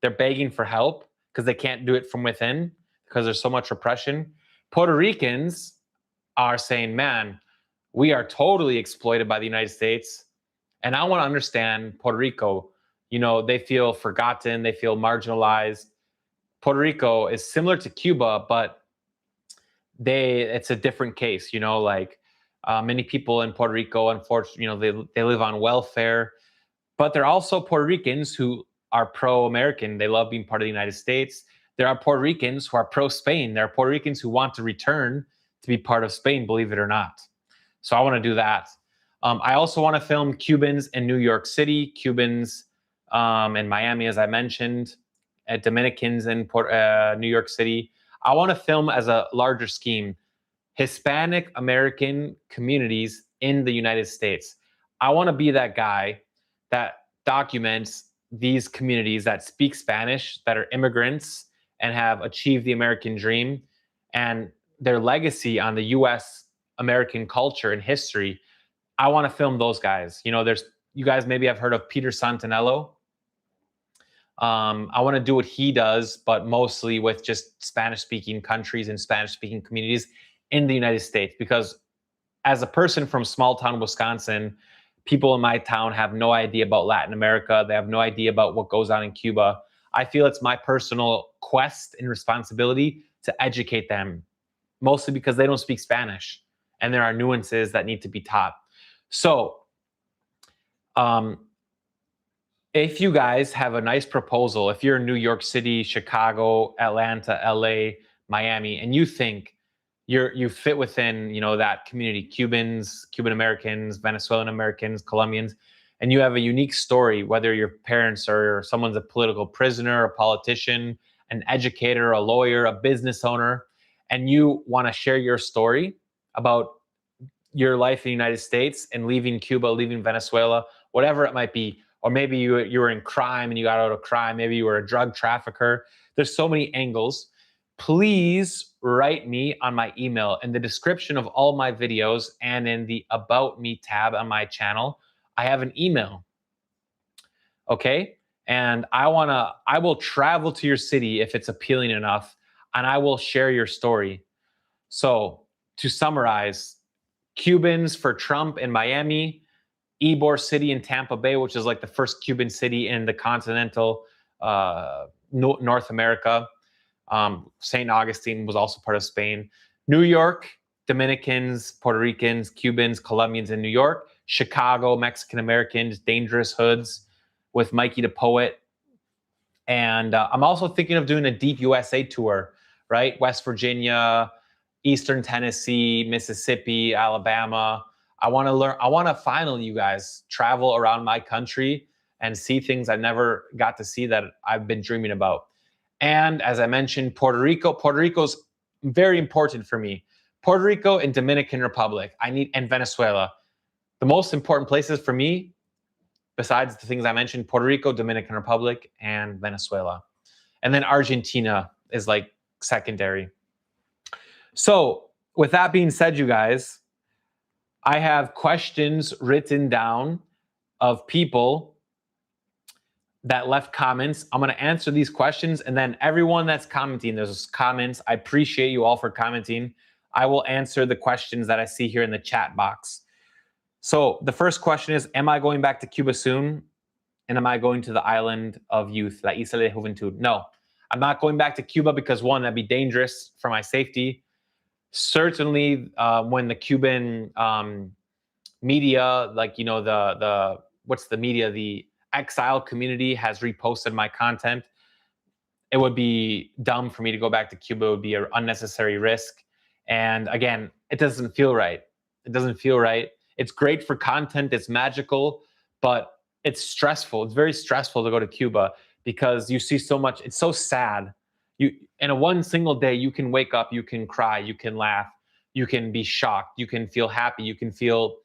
they're begging for help because they can't do it from within because there's so much repression. Puerto Ricans are saying, man, we are totally exploited by the United States. And I want to understand Puerto Rico. They feel forgotten. They feel marginalized. Puerto Rico is similar to Cuba, but it's a different case. Many people in Puerto Rico, unfortunately, they live on welfare, but they're also Puerto Ricans who are pro-American. They love being part of the United States. there are Puerto Ricans who are pro-Spain. There are Puerto Ricans who want to return to be part of Spain, believe it or not. So I want to do that. I also want to film Cubans in New York City, Cubans in Miami, as I mentioned, Dominicans in New York City. I want to film as a larger scheme, Hispanic American communities in the United States. I want to be that guy that documents these communities that speak Spanish, that are immigrants and have achieved the American dream, and their legacy on the US American culture and history. I want to film those guys. You know, you guys maybe have heard of Peter Santanello. I want to do what he does, but mostly with just Spanish-speaking countries and Spanish-speaking communities in the United States. Because as a person from small-town Wisconsin, people in my town have no idea about Latin America. They have no idea about what goes on in Cuba. I feel it's my personal quest and responsibility to educate them, mostly because they don't speak Spanish, and there are nuances that need to be taught. So, if you guys have a nice proposal, if you're in New York City, Chicago, Atlanta, LA, Miami, and you think you fit within, you know, that community, Cubans, Cuban Americans, Venezuelan Americans, Colombians, and you have a unique story, whether your parents or someone's a political prisoner, a politician, an educator, a lawyer, a business owner, and you want to share your story about your life in the United States and leaving Cuba, leaving Venezuela, whatever it might be. Or maybe you were in crime and you got out of crime. Maybe you were a drug trafficker. There's so many angles. Please write me on my email in the description of all my videos and in the About Me tab on my channel. I have an email. Okay? And I will travel to your city if it's appealing enough, and I will share your story. So to summarize, Cubans for Trump in Miami, Ybor City in Tampa Bay, which is like the first Cuban city in the continental North America. St. Augustine was also part of Spain. New York, Dominicans, Puerto Ricans, Cubans, Colombians in New York. Chicago, Mexican Americans, Dangerous Hoods with Mikey the Poet. And I'm also thinking of doing a Deep USA tour, right? West Virginia, Eastern Tennessee, Mississippi, Alabama. I want to learn. I want to finally, you guys, travel around my country and see things I never got to see that I've been dreaming about. And as I mentioned, Puerto Rico. Puerto Rico's very important for me. Puerto Rico and Dominican Republic. And Venezuela. The most important places for me, besides the things I mentioned, Puerto Rico, Dominican Republic, and Venezuela. And then Argentina is like secondary. So with that being said, you guys, I have questions written down of people that left comments. I'm going to answer these questions, and then everyone that's commenting, there's comments. I appreciate you all for commenting. I will answer the questions that I see here in the chat box. So the first question is, am I going back to Cuba soon? And am I going to the island of youth, La Isla de Juventud? No, I'm not going back to Cuba because, one, that'd be dangerous for my safety. Certainly, when the Cuban media, like, you know, what's the media? The exile community has reposted my content. It would be dumb for me to go back to Cuba. It would be an unnecessary risk. And again, it doesn't feel right. It doesn't feel right. It's great for content. It's magical, but it's stressful. It's very stressful to go to Cuba because you see so much. It's so sad. In a one single day, you can wake up, you can cry, you can laugh, you can be shocked, you can feel happy, you can feel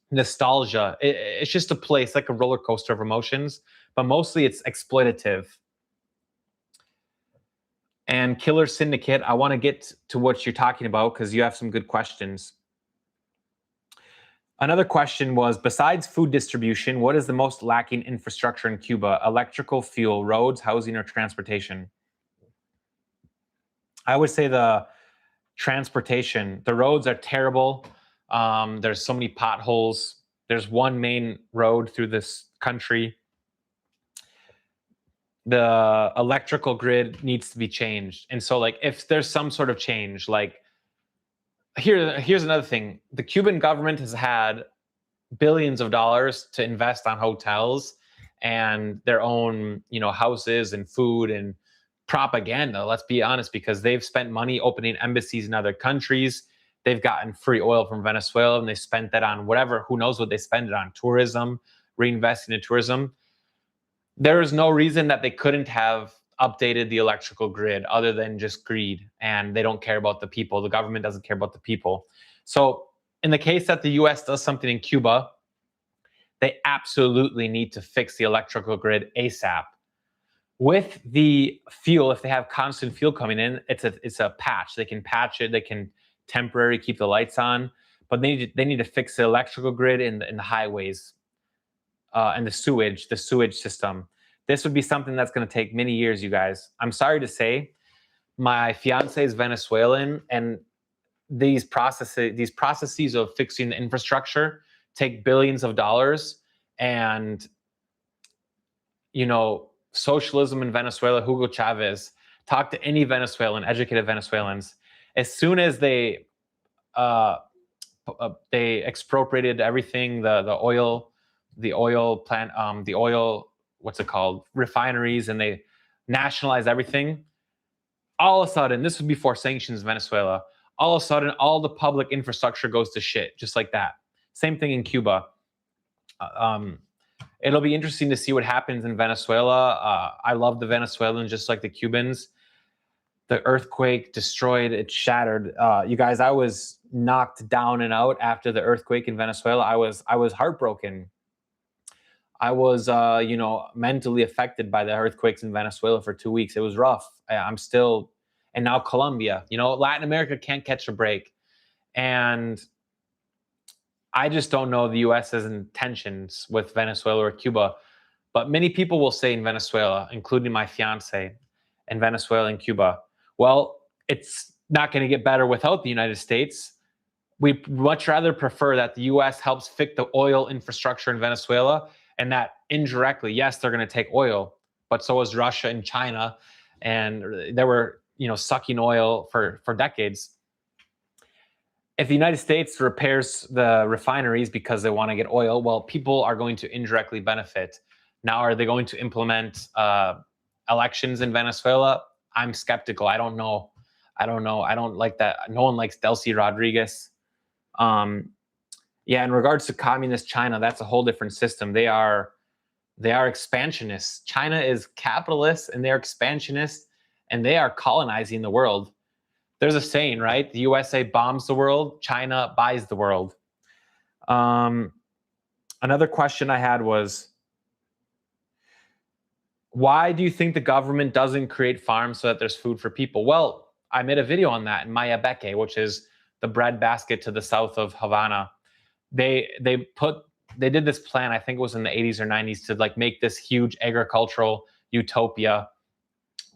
nostalgia. It's just a place, like a roller coaster of emotions, but mostly it's exploitative. And Killer Syndicate, I want to get to what you're talking about because you have some good questions. Another question was, besides food distribution, what is the most lacking infrastructure in Cuba? Electrical, fuel, roads, housing, or transportation? I would say the transportation. The roads are terrible. There's so many potholes. There's one main road through this country. The electrical grid needs to be changed. And so, like, if there's some sort of change, like, here's another thing. The Cuban government has had billions of dollars to invest on hotels and their own, you know, houses and food and propaganda, let's be honest, because they've spent money opening embassies in other countries. They've gotten free oil from Venezuela, and they spent that on whatever, who knows what they spend it on, tourism, reinvesting in tourism. There is no reason that they couldn't have updated the electrical grid other than just greed, and they don't care about the people. The government doesn't care about the people. So in the case that the US does something in Cuba, they absolutely need to fix the electrical grid ASAP. With the fuel, if they have constant fuel coming in, it's a patch. They can patch it. They can temporarily keep the lights on, but they need to fix the electrical grid in the highways and the sewage system. This would be something that's going to take many years, you guys. I'm sorry to say, my fiance is Venezuelan, and these processes of fixing the infrastructure take billions of dollars. And socialism in Venezuela, Hugo Chavez, talk to any Venezuelan, educated Venezuelans. As soon as they expropriated everything, the oil plant, the oil, what's it called, refineries, and they nationalized everything, all of a sudden, this was before sanctions in Venezuela, all of a sudden, all the public infrastructure goes to shit, just like that. Same thing in Cuba. It'll be interesting to see what happens in Venezuela. I love the Venezuelans just like the Cubans. The earthquake destroyed, it shattered. You guys, I was knocked down and out after the earthquake in Venezuela. I was heartbroken. I was, mentally affected by the earthquakes in Venezuela for 2 weeks. It was rough. I'm still, and now Colombia. Latin America can't catch a break. And I just don't know the US's intentions with Venezuela or Cuba, but many people will say in Venezuela, including my fiance, in Venezuela and Cuba, well, it's not going to get better without the United States. We'd much rather prefer that the US helps fix the oil infrastructure in Venezuela, and that indirectly, yes, they're going to take oil, but so is Russia and China, and they were, sucking oil for decades. If the United States repairs the refineries because they want to get oil, well, people are going to indirectly benefit. Now, are they going to implement elections in Venezuela? I'm skeptical. I don't know. I don't like that. No one likes Delcy Rodriguez. In regards to communist China, that's a whole different system. They are expansionists. China is capitalist, and they're expansionist, and they are colonizing the world. There's a saying, right? The USA bombs the world, China buys the world. Another question I had was, why do you think the government doesn't create farms so that there's food for people? Well, I made a video on that in Mayabeque, which is the bread basket to the south of Havana. They did this plan, I think it was in the 80s or 90s, to make this huge agricultural utopia.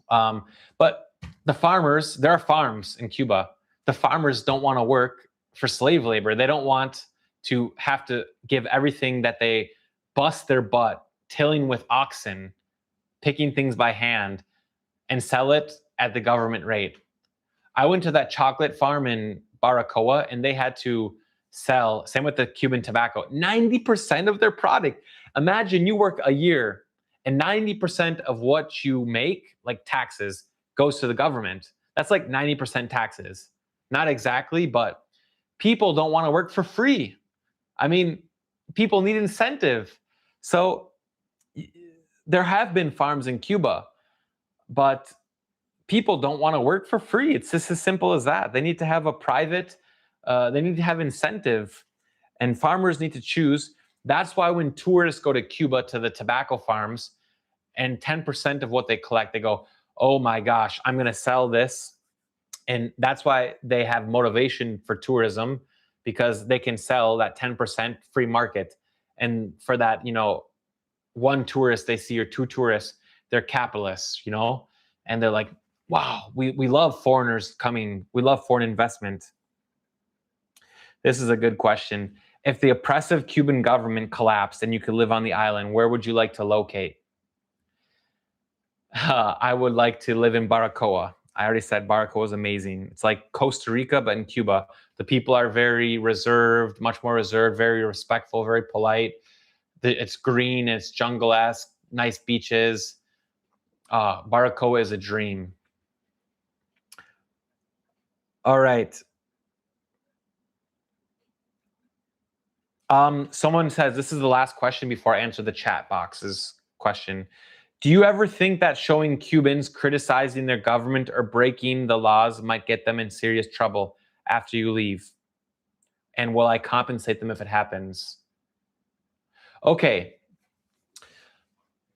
But the farmers, there are farms in Cuba. The farmers don't want to work for slave labor. They don't want to have to give everything that they bust their butt, tilling with oxen, picking things by hand, and sell it at the government rate. I went to that chocolate farm in Baracoa, and they had to sell, same with the Cuban tobacco, 90% of their product. Imagine you work a year, and 90% of what you make, like taxes, goes to the government. That's like 90% taxes. Not exactly, but people don't want to work for free. I mean, people need incentive. So there have been farms in Cuba, but people don't want to work for free. It's just as simple as that. They need to have a private, they need to have incentive, and farmers need to choose. That's why when tourists go to Cuba to the tobacco farms, and 10% of what they collect, they go, oh my gosh, I'm going to sell this. And that's why they have motivation for tourism, because they can sell that 10% free market. And for that, one tourist they see or two tourists, they're capitalists, and they're like, wow, we love foreigners coming. We love foreign investment. This is a good question. If the oppressive Cuban government collapsed and you could live on the island, where would you like to locate? I would like to live in Baracoa. I already said Baracoa is amazing. It's like Costa Rica, but in Cuba. The people are very reserved, much more reserved, very respectful, very polite. It's green, it's jungle-esque, nice beaches. Barbacoa is a dream. All right. Someone says, this is the last question before I answer the chat box's question. Do you ever think that showing Cubans criticizing their government or breaking the laws might get them in serious trouble after you leave? And will I compensate them if it happens? Okay.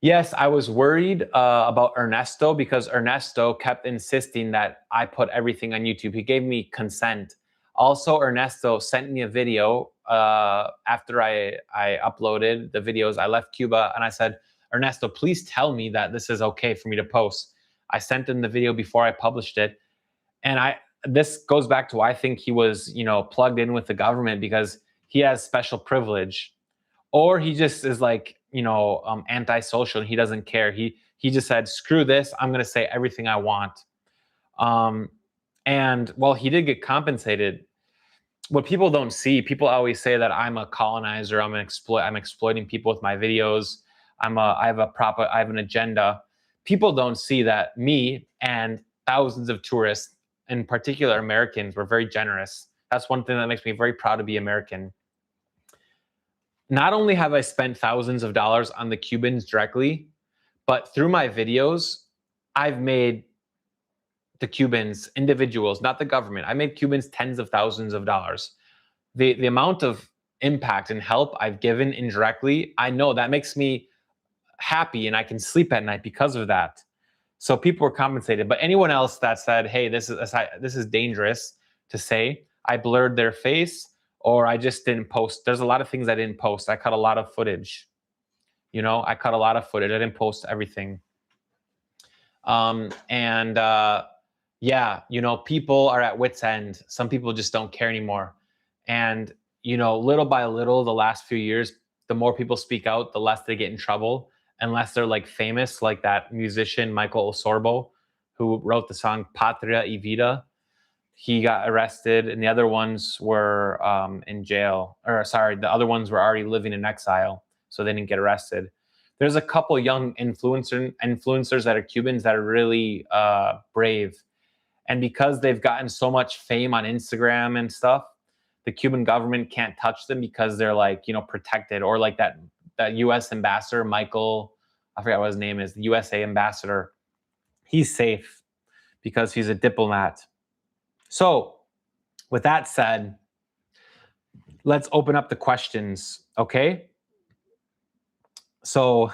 Yes, I was worried about Ernesto because Ernesto kept insisting that I put everything on YouTube. He gave me consent. Also, Ernesto sent me a video after I uploaded the videos. I left Cuba and I said, Ernesto, please tell me that this is okay for me to post. I sent him the video before I published it. And this goes back to why I think he was, plugged in with the government because he has special privilege. Or he just is like, antisocial and he doesn't care. He just said, screw this, I'm going to say everything I want. And well, he did get compensated. What people don't see, people always say that I'm a colonizer, I'm exploiting people with my videos. I have an agenda. People don't see that me and thousands of tourists, in particular Americans, were very generous. That's one thing that makes me very proud to be American. Not only have I spent thousands of dollars on the Cubans directly, but through my videos, I've made the Cubans, individuals, not the government, I made Cubans tens of thousands of dollars. The amount of impact and help I've given indirectly, I know that makes me happy and I can sleep at night because of that. So people were compensated. But anyone else that said, hey, this is dangerous to say, I blurred their face, or I just didn't post. There's a lot of things I didn't post. I cut a lot of footage. I cut a lot of footage. I didn't post everything. Yeah, people are at wit's end. Some people just don't care anymore. And, little by little, the last few years, the more people speak out, the less they get in trouble, unless they're like famous, like that musician, Michael Osorbo, who wrote the song Patria y Vida. He got arrested, and the other ones were in jail. The other ones were already living in exile, so they didn't get arrested. There's a couple young influencers that are Cubans that are really brave. And because they've gotten so much fame on Instagram and stuff, the Cuban government can't touch them because they're like, protected. Or like that US ambassador, Michael, I forgot what his name is, the USA ambassador. He's safe because he's a diplomat. So with that said, let's open up the questions, okay? So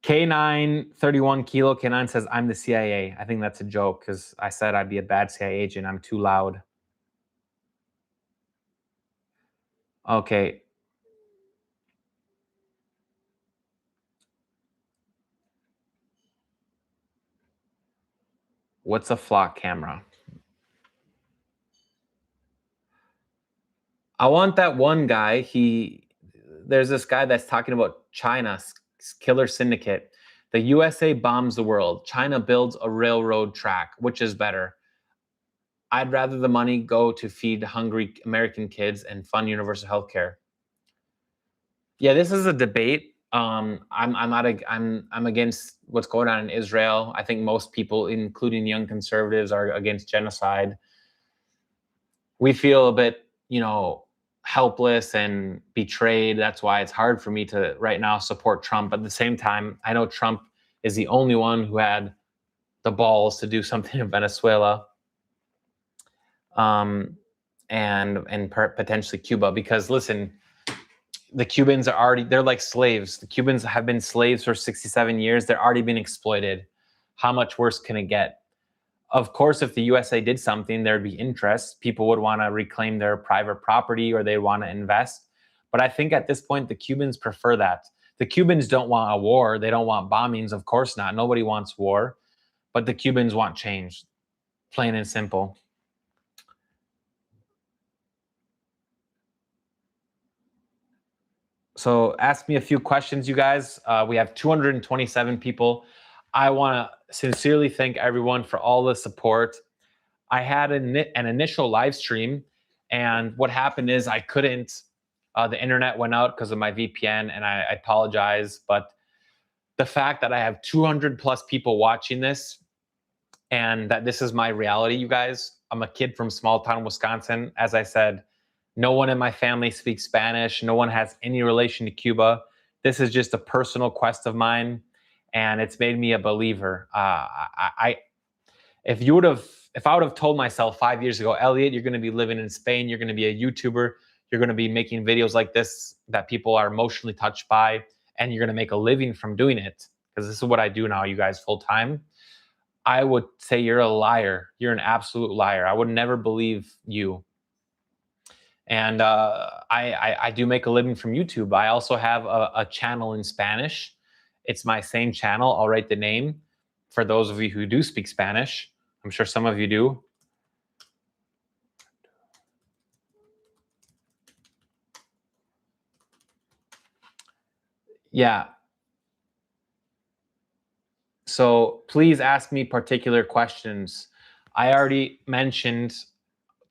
K9 31 kilo, K9 says, I'm the CIA. I think that's a joke because I said I'd be a bad CIA agent. I'm too loud. Okay. What's a flock camera? I want that one guy. There's this guy that's talking about China's killer syndicate. The USA bombs the world. China builds a railroad track. Which is better? I'd rather the money go to feed hungry American kids and fund universal health care. Yeah, this is a debate. I'm against what's going on in Israel. I think most people, including young conservatives, are against genocide. We feel a bit, helpless and betrayed. That's why it's hard for me to right now support Trump. But at the same time, I know Trump is the only one who had the balls to do something in Venezuela, and potentially Cuba. Because listen, the Cubans they're like slaves. The Cubans have been slaves for 67 years. They're already being exploited. How much worse can it get? Of course, if the USA did something, there'd be interest. People would want to reclaim their private property or they want to invest. But I think at this point, the Cubans prefer that. The Cubans don't want a war. They don't want bombings. Of course not. Nobody wants war. But the Cubans want change. Plain and simple. So ask me a few questions, you guys. We have 227 people. I want to sincerely thank everyone for all the support. I had an initial live stream, and what happened is I couldn't, the internet went out because of my VPN, and I apologize, but the fact that I have 200 plus people watching this and that this is my reality, you guys. I'm a kid from small town Wisconsin. As I said, no one in my family speaks Spanish. No one has any relation to Cuba. This is just a personal quest of mine, and it's made me a believer. If I would have told myself 5 years ago, Elliot, you're going to be living in Spain, you're going to be a YouTuber, you're going to be making videos like this that people are emotionally touched by, and you're going to make a living from doing it, because this is what I do now, you guys, full time, I would say you're a liar. You're an absolute liar. I would never believe you. And I do make a living from YouTube. I also have a channel in Spanish. It's my same channel. I'll write the name for those of you who do speak Spanish. I'm sure some of you do. Yeah. So please ask me particular questions. I already mentioned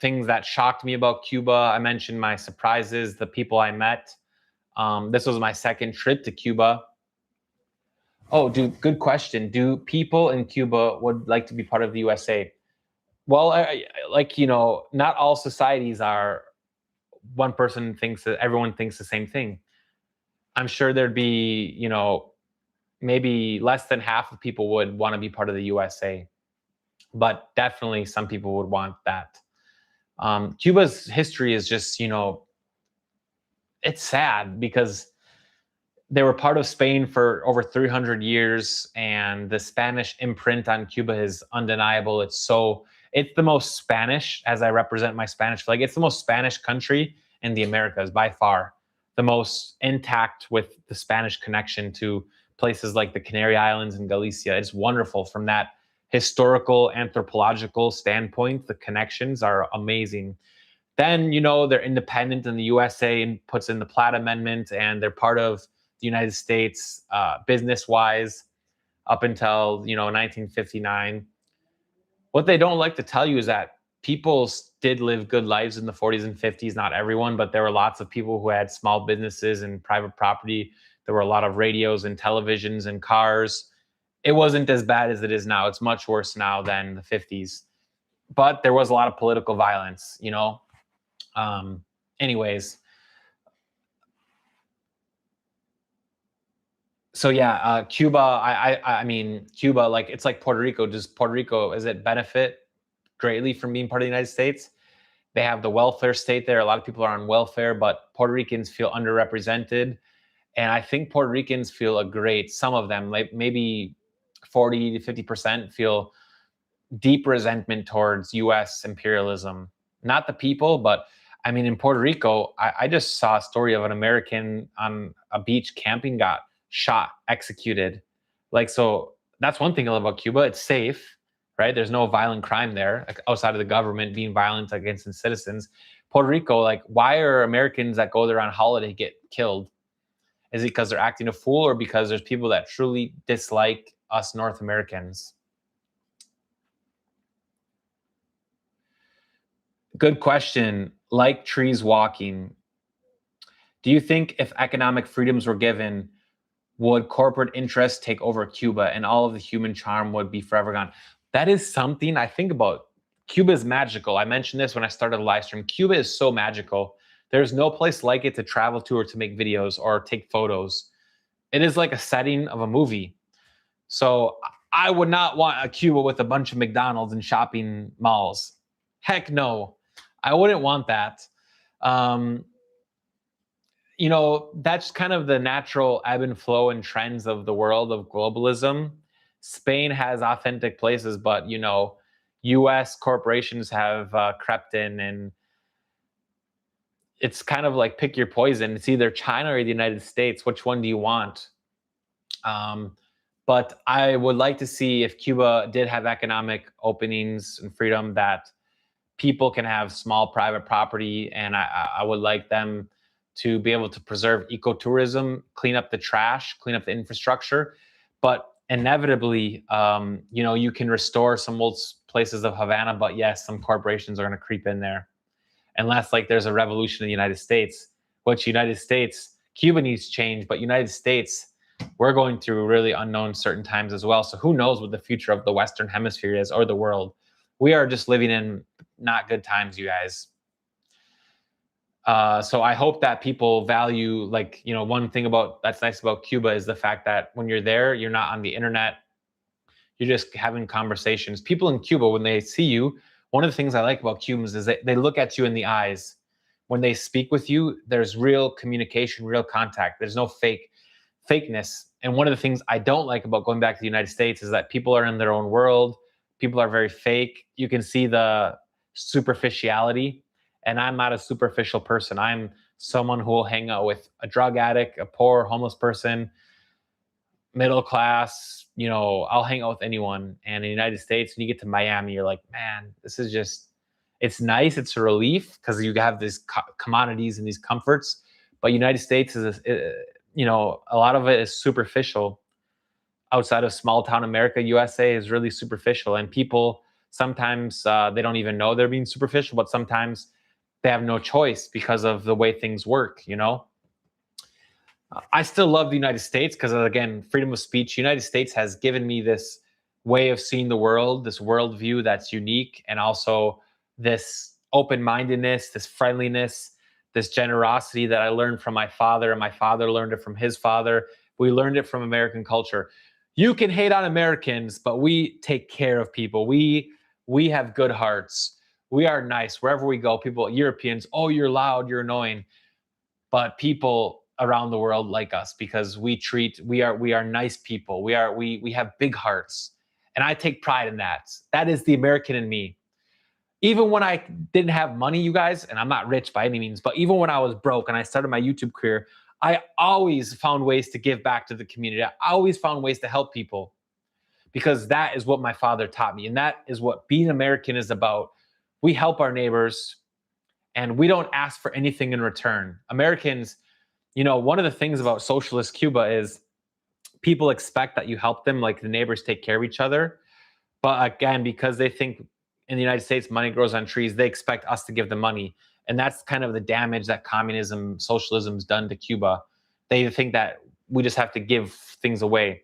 things that shocked me about Cuba. I mentioned my surprises, the people I met. This was my second trip to Cuba. Oh, dude, good question. Do people in Cuba would like to be part of the USA? Well, not all societies are one person thinks that everyone thinks the same thing. I'm sure there'd be, maybe less than half of people would want to be part of the USA, but definitely some people would want that. Cuba's history is just, it's sad because they were part of Spain for over 300 years, and the Spanish imprint on Cuba is undeniable. It's the most Spanish, as I represent my Spanish flag. It's the most Spanish country in the Americas by far, the most intact with the Spanish connection to places like the Canary Islands and Galicia. It's wonderful from that historical, anthropological standpoint. The connections are amazing. Then, they're independent in the USA and puts in the Platt Amendment, and they're part of the United States business-wise up until, 1959. What they don't like to tell you is that people did live good lives in the 40s and 50s. Not everyone, but there were lots of people who had small businesses and private property. There were a lot of radios and televisions and cars. It wasn't as bad as it is now. It's much worse now than the 50s. But there was a lot of political violence, anyways. So yeah, Cuba, I mean, Cuba, like, it's like Puerto Rico. Does Puerto Rico, is it benefit greatly from being part of the United States? They have the welfare state there. A lot of people are on welfare, but Puerto Ricans feel underrepresented. And I think Puerto Ricans feel some of them, like maybe 40 to 50% feel deep resentment towards US imperialism. Not the people, but I mean, in Puerto Rico, I just saw a story of an American on a beach camping got shot, executed. Like, so that's one thing I love about Cuba. It's safe, right? There's no violent crime there, like, outside of the government being violent against its citizens. Puerto Rico, like, why are Americans that go there on holiday get killed? Is it because they're acting a fool, or because there's people that truly dislike us North Americans? Good question. Like trees walking. Do you think if economic freedoms were given, would corporate interests take over Cuba and all of the human charm would be forever gone? That is something I think about. Cuba is magical. I mentioned this when I started the live stream. Cuba is so magical. There's no place like it to travel to or to make videos or take photos. It is like a setting of a movie. So I would not want a Cuba with a bunch of McDonald's and shopping malls. Heck no. I wouldn't want that. That's kind of the natural ebb and flow and trends of the world of globalism. Spain has authentic places, but, US corporations have crept in, and it's kind of like pick your poison. It's either China or the United States. Which one do you want? But I would like to see, if Cuba did have economic openings and freedom, that people can have small private property, and I would like them to be able to preserve ecotourism, clean up the trash, clean up the infrastructure. But inevitably, you can restore some old places of Havana, but yes, some corporations are going to creep in there. Unless, like, there's a revolution in the United States, which United States, Cuba needs change, but United States, we're going through really unknown certain times as well. So who knows what the future of the Western Hemisphere is, or the world. We are just living in not good times, you guys. So I hope that people value, like, you know, one thing that's nice about Cuba is the fact that when you're there, you're not on the internet. You're just having conversations. People in Cuba, when they see you, one of the things I like about Cubans is that they look at you in the eyes. When they speak with you, there's real communication, real contact. There's no fakeness. And one of the things I don't like about going back to the United States is that people are in their own world. People are very fake. You can see the superficiality. And I'm not a superficial person. I'm someone who will hang out with a drug addict, a poor homeless person, middle class. You know, I'll hang out with anyone. And in the United States, when you get to Miami, you're like, man, this is just, it's nice. It's a relief because you have these commodities and these comforts. But United States is, you know, a lot of it is superficial. Outside of small town America, USA is really superficial. And people sometimes they don't even know they're being superficial, but sometimes they have no choice because of the way things work, you know? I still love the United States because, again, freedom of speech. United States has given me this way of seeing the world, this worldview that's unique, and also this open-mindedness, this friendliness, this generosity that I learned from my father, and my father learned it from his father. We learned it from American culture. You can hate on Americans, but we take care of people. We have good hearts. We are nice wherever we go. People, Europeans, oh, you're loud, you're annoying. But people around the world like us because we are nice people. We have big hearts. And I take pride in that. That is the American in me. Even when I didn't have money, you guys, and I'm not rich by any means, but even when I was broke and I started my YouTube career, I always found ways to give back to the community. I always found ways to help people because that is what my father taught me. And that is what being American is about. We help our neighbors and we don't ask for anything in return. Americans, you know, one of the things about socialist Cuba is people expect that you help them, like the neighbors take care of each other. But again, because they think in the United States, money grows on trees, they expect us to give them money. And that's kind of the damage that communism, socialism's done to Cuba. They think that we just have to give things away.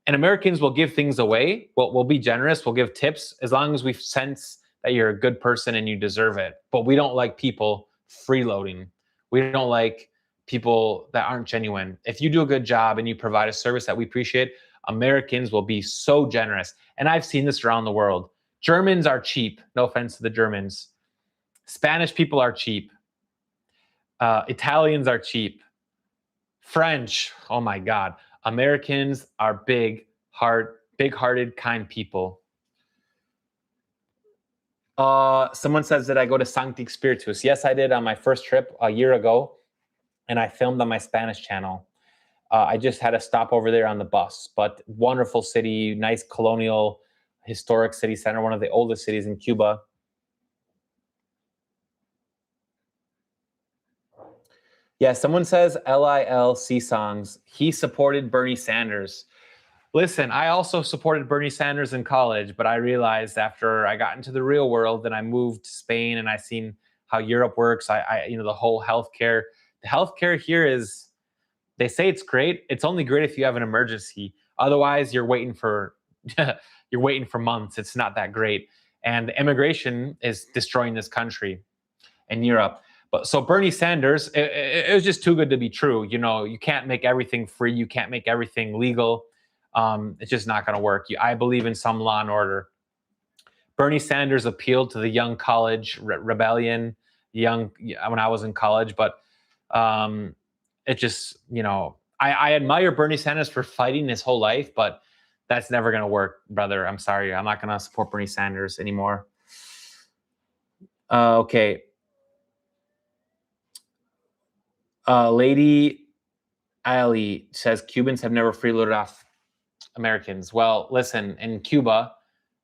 And Americans will give things away. We'll be generous. We'll give tips as long as we sense that you're a good person and you deserve it. But we don't like people freeloading. We don't like people that aren't genuine. If you do a good job and you provide a service that we appreciate, Americans will be so generous. And I've seen this around the world. Germans are cheap. No offense to the Germans. Spanish people are cheap. Italians are cheap. French, oh my God. Americans are big-hearted, kind people. Someone says, did I go to Sancti Spiritus? Yes, I did on my first trip a year ago, and I filmed on my Spanish channel. I just had a stop over there on the bus, but wonderful city, nice colonial, historic city center, one of the oldest cities in Cuba. Yeah, someone says LILC songs. He supported Bernie Sanders. Listen, I also supported Bernie Sanders in college, but I realized after I got into the real world and I moved to Spain and I seen how Europe works, you know, the whole healthcare. The healthcare here is, they say it's great. It's only great if you have an emergency. Otherwise, you're waiting for months. It's not that great. And immigration is destroying this country and Europe. But so Bernie Sanders, it was just too good to be true. You know, you can't make everything free. You can't make everything legal. It's just not going to work. I believe in some law and order. Bernie Sanders appealed to the young college rebellion, when I was in college, but it just, you know, I admire Bernie Sanders for fighting his whole life, but that's never going to work, brother. I'm sorry. I'm not going to support Bernie Sanders anymore. Okay. Lady Ali says Cubans have never freeloaded off Americans. Well, listen, in Cuba,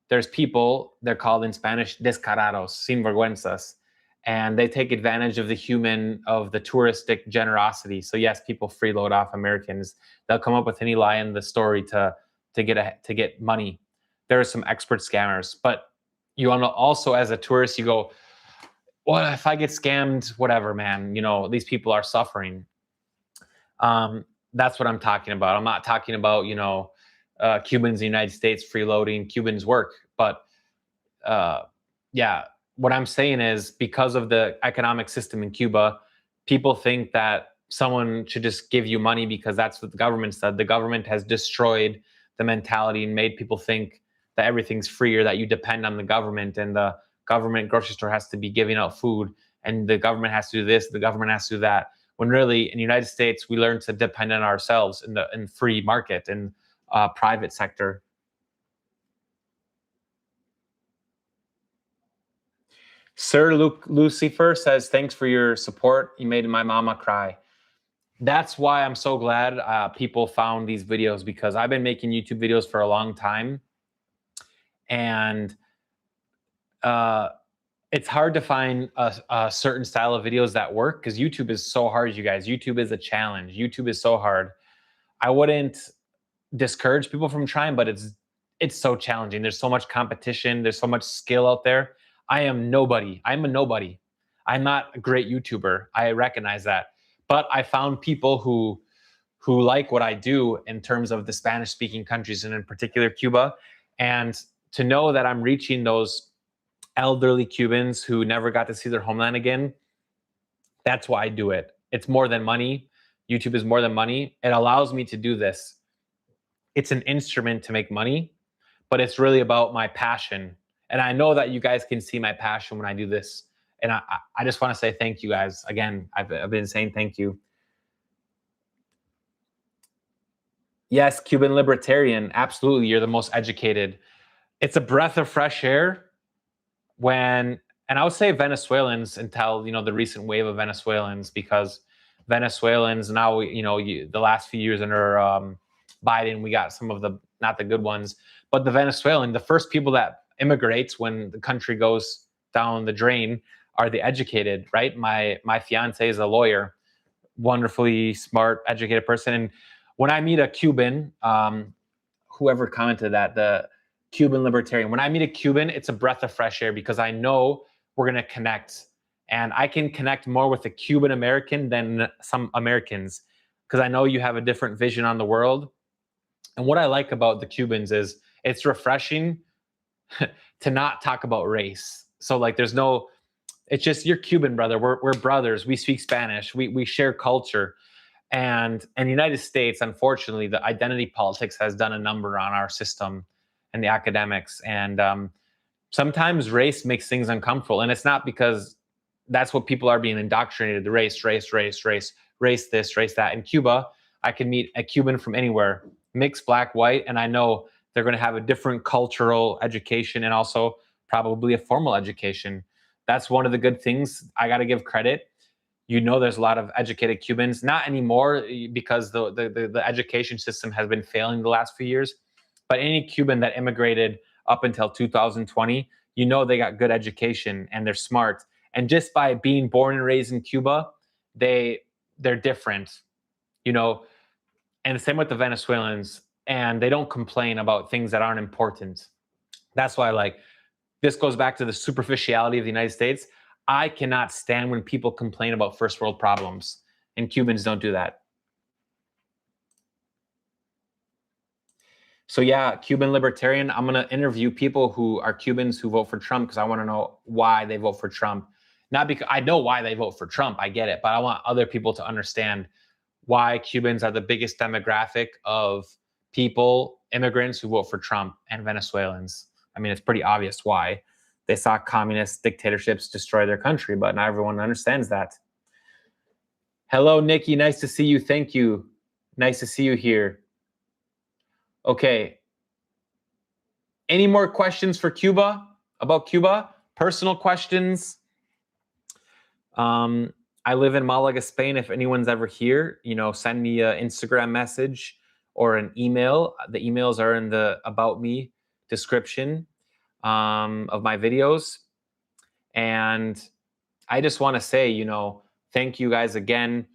there's people, they're called in Spanish descarados, sinvergüenzas, and they take advantage of the touristic generosity. So yes, people freeload off Americans. They'll come up with any lie in the story to get money. There are some expert scammers, but you want to also, as a tourist, you go, well, if I get scammed, whatever, man, you know, these people are suffering. That's what I'm talking about. I'm not talking about, Cubans in the United States freeloading Cubans work. But yeah, what I'm saying is because of the economic system in Cuba, people think that someone should just give you money because that's what the government said. The government has destroyed the mentality and made people think that everything's free or that you depend on the government, and the government grocery store has to be giving out food, and the government has to do this, the government has to do that. When really in the United States, we learn to depend on ourselves in the free market and private sector. Sir Lucifer says, thanks for your support. You made my mama cry. That's why I'm so glad people found these videos, because I've been making YouTube videos for a long time. And it's hard to find a certain style of videos that work, because YouTube is so hard, you guys. YouTube is a challenge. YouTube is so hard. I wouldn't discourage people from trying, but it's so challenging. There's so much competition. There's so much skill out there. I am nobody. I'm a nobody. I'm not a great YouTuber. I recognize that. But I found people who like what I do in terms of the Spanish speaking countries, and in particular Cuba. And to know that I'm reaching those elderly Cubans who never got to see their homeland again, that's why I do it. It's more than money. YouTube is more than money. It allows me to do this. It's an instrument to make money, but it's really about my passion. And I know that you guys can see my passion when I do this. And I just want to say thank you guys. Again, I've been saying thank you. Yes, Cuban libertarian. Absolutely. You're the most educated. It's a breath of fresh air and I would say Venezuelans until, the recent wave of Venezuelans, because Venezuelans now, the last few years under Biden, we got some of the, not the good ones, but the Venezuelan, the first people that immigrates when the country goes down the drain are the educated, right? My fiance is a lawyer, wonderfully smart, educated person. And when I meet a Cuban, whoever commented that, the Cuban libertarian, when I meet a Cuban, it's a breath of fresh air, because I know we're going to connect. And I can connect more with a Cuban American than some Americans, because I know you have a different vision on the world. And what I like about the Cubans is it's refreshing to not talk about race. So like it's just, you're Cuban, brother. We're brothers. We speak Spanish. We share culture. And in the United States, unfortunately, the identity politics has done a number on our system and the academics. And sometimes race makes things uncomfortable. And it's not because that's what people are being indoctrinated, the race, this, race that. In Cuba, I can meet a Cuban from anywhere, mixed, black, white, and I know they're going to have a different cultural education and also probably a formal education. That's one of the good things. I got to give credit. There's a lot of educated Cubans, not anymore, because the education system has been failing the last few years. But any Cuban that immigrated up until 2020, they got good education and they're smart. And just by being born and raised in Cuba, they're different, And the same with the Venezuelans. And they don't complain about things that aren't important. That's why, this goes back to the superficiality of the United States. I cannot stand when people complain about first world problems, and Cubans don't do that. So yeah, Cuban libertarian, I'm going to interview people who are Cubans who vote for Trump, because I want to know why they vote for Trump. Not because I know why they vote for Trump, I get it, but I want other people to understand why Cubans are the biggest demographic of people, immigrants who vote for Trump, and Venezuelans. I mean, it's pretty obvious why. They saw communist dictatorships destroy their country, but not everyone understands that. Hello, Nikki. Nice to see you. Thank you. Nice to see you here. Okay. Any more questions for Cuba? About Cuba? Personal questions? I live in Malaga, Spain. If anyone's ever here, send me an Instagram message or an email. The emails are in the About Me description of my videos. And I just want to say, thank you guys again.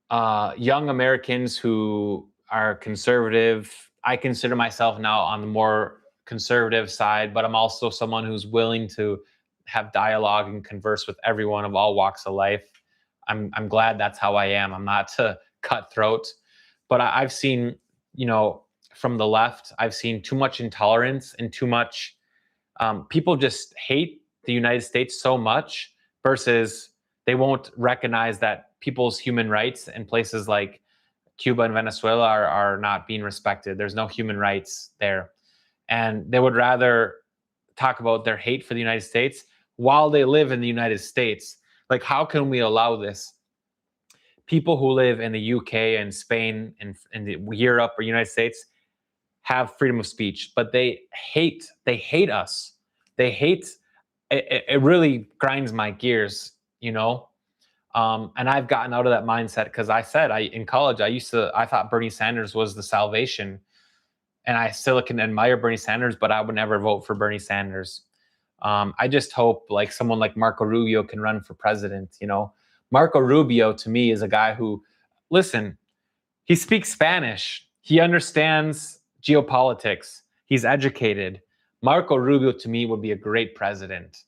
Young Americans who are conservative. I consider myself now on the more conservative side, but I'm also someone who's willing to have dialogue and converse with everyone of all walks of life. I'm glad that's how I am. I'm not cutthroat. But I've seen, from the left, I've seen too much intolerance and too much people just hate the United States so much versus they won't recognize that people's human rights in places like Cuba and Venezuela are not being respected. There's no human rights there. And they would rather talk about their hate for the United States while they live in the United States. Like, how can we allow this? People who live in the UK and Spain and Europe or United States have freedom of speech, but they hate us. They hate it really grinds my gears, and I've gotten out of that mindset because in college I thought Bernie Sanders was the salvation, and I still can admire Bernie Sanders, but I would never vote for Bernie Sanders. I just hope like someone like Marco Rubio can run for president. Marco Rubio to me is a guy who, listen, he speaks Spanish. He understands geopolitics. He's educated. Marco Rubio to me would be a great president.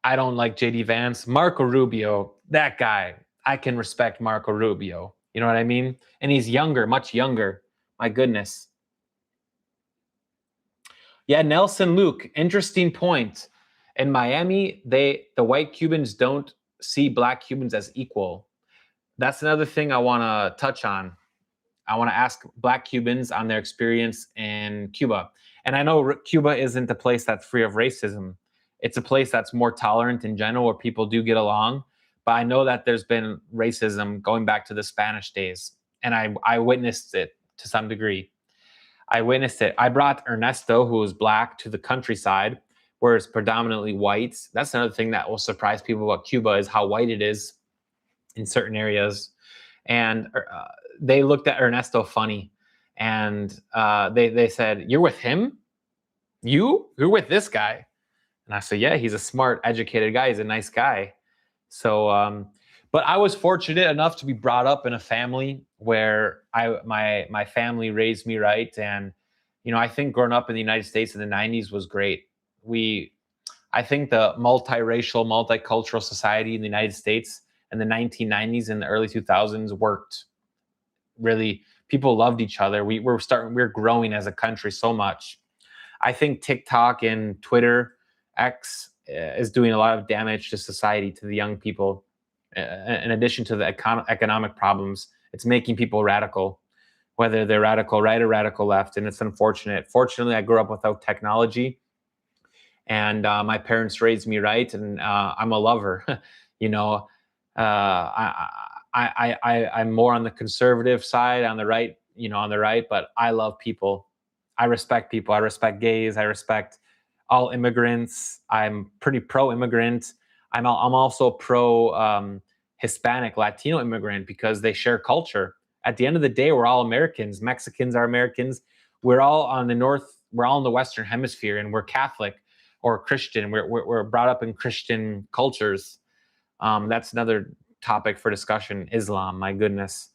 I don't like JD Vance. Marco Rubio, that guy, I can respect Marco Rubio. You know what I mean? And he's younger, much younger. My goodness. Yeah, Nelson Luke, interesting point. In Miami, the white Cubans don't see black Cubans as equal. That's another thing I want to touch on. I want to ask black Cubans on their experience in Cuba. And I know Cuba isn't a place that's free of racism. It's a place that's more tolerant in general, where people do get along. But I know that there's been racism going back to the Spanish days. And I witnessed it to some degree. I witnessed it. I brought Ernesto, who was black, to the countryside, where it's predominantly white. That's another thing that will surprise people about Cuba, is how white it is in certain areas. And they looked at Ernesto funny. And they said, "You're with him? You're with this guy?" And I said, "Yeah, he's a smart, educated guy. He's a nice guy." So, but I was fortunate enough to be brought up in a family where my family raised me right. And, I think growing up in the United States in the 90s was great. I think the multiracial, multicultural society in the United States in the 1990s and the early 2000s worked. Really, people loved each other. We're growing as a country so much. I think TikTok and Twitter, X, is doing a lot of damage to society, to the young people. In addition to the economic problems, it's making people radical, whether they're radical right or radical left, and it's unfortunate. Fortunately, I grew up without technology, and my parents raised me right, and I'm a lover. I'm more on the conservative side, on the right, but I love people. I respect people. I respect gays. I respect all immigrants. I'm pretty pro-immigrant. I'm also pro Hispanic, Latino immigrant, because they share culture. At the end of the day, we're all Americans. Mexicans are Americans. We're all on the north. We're all in the Western Hemisphere, and we're Catholic or Christian. We're brought up in Christian cultures. That's another topic for discussion. Islam, my goodness.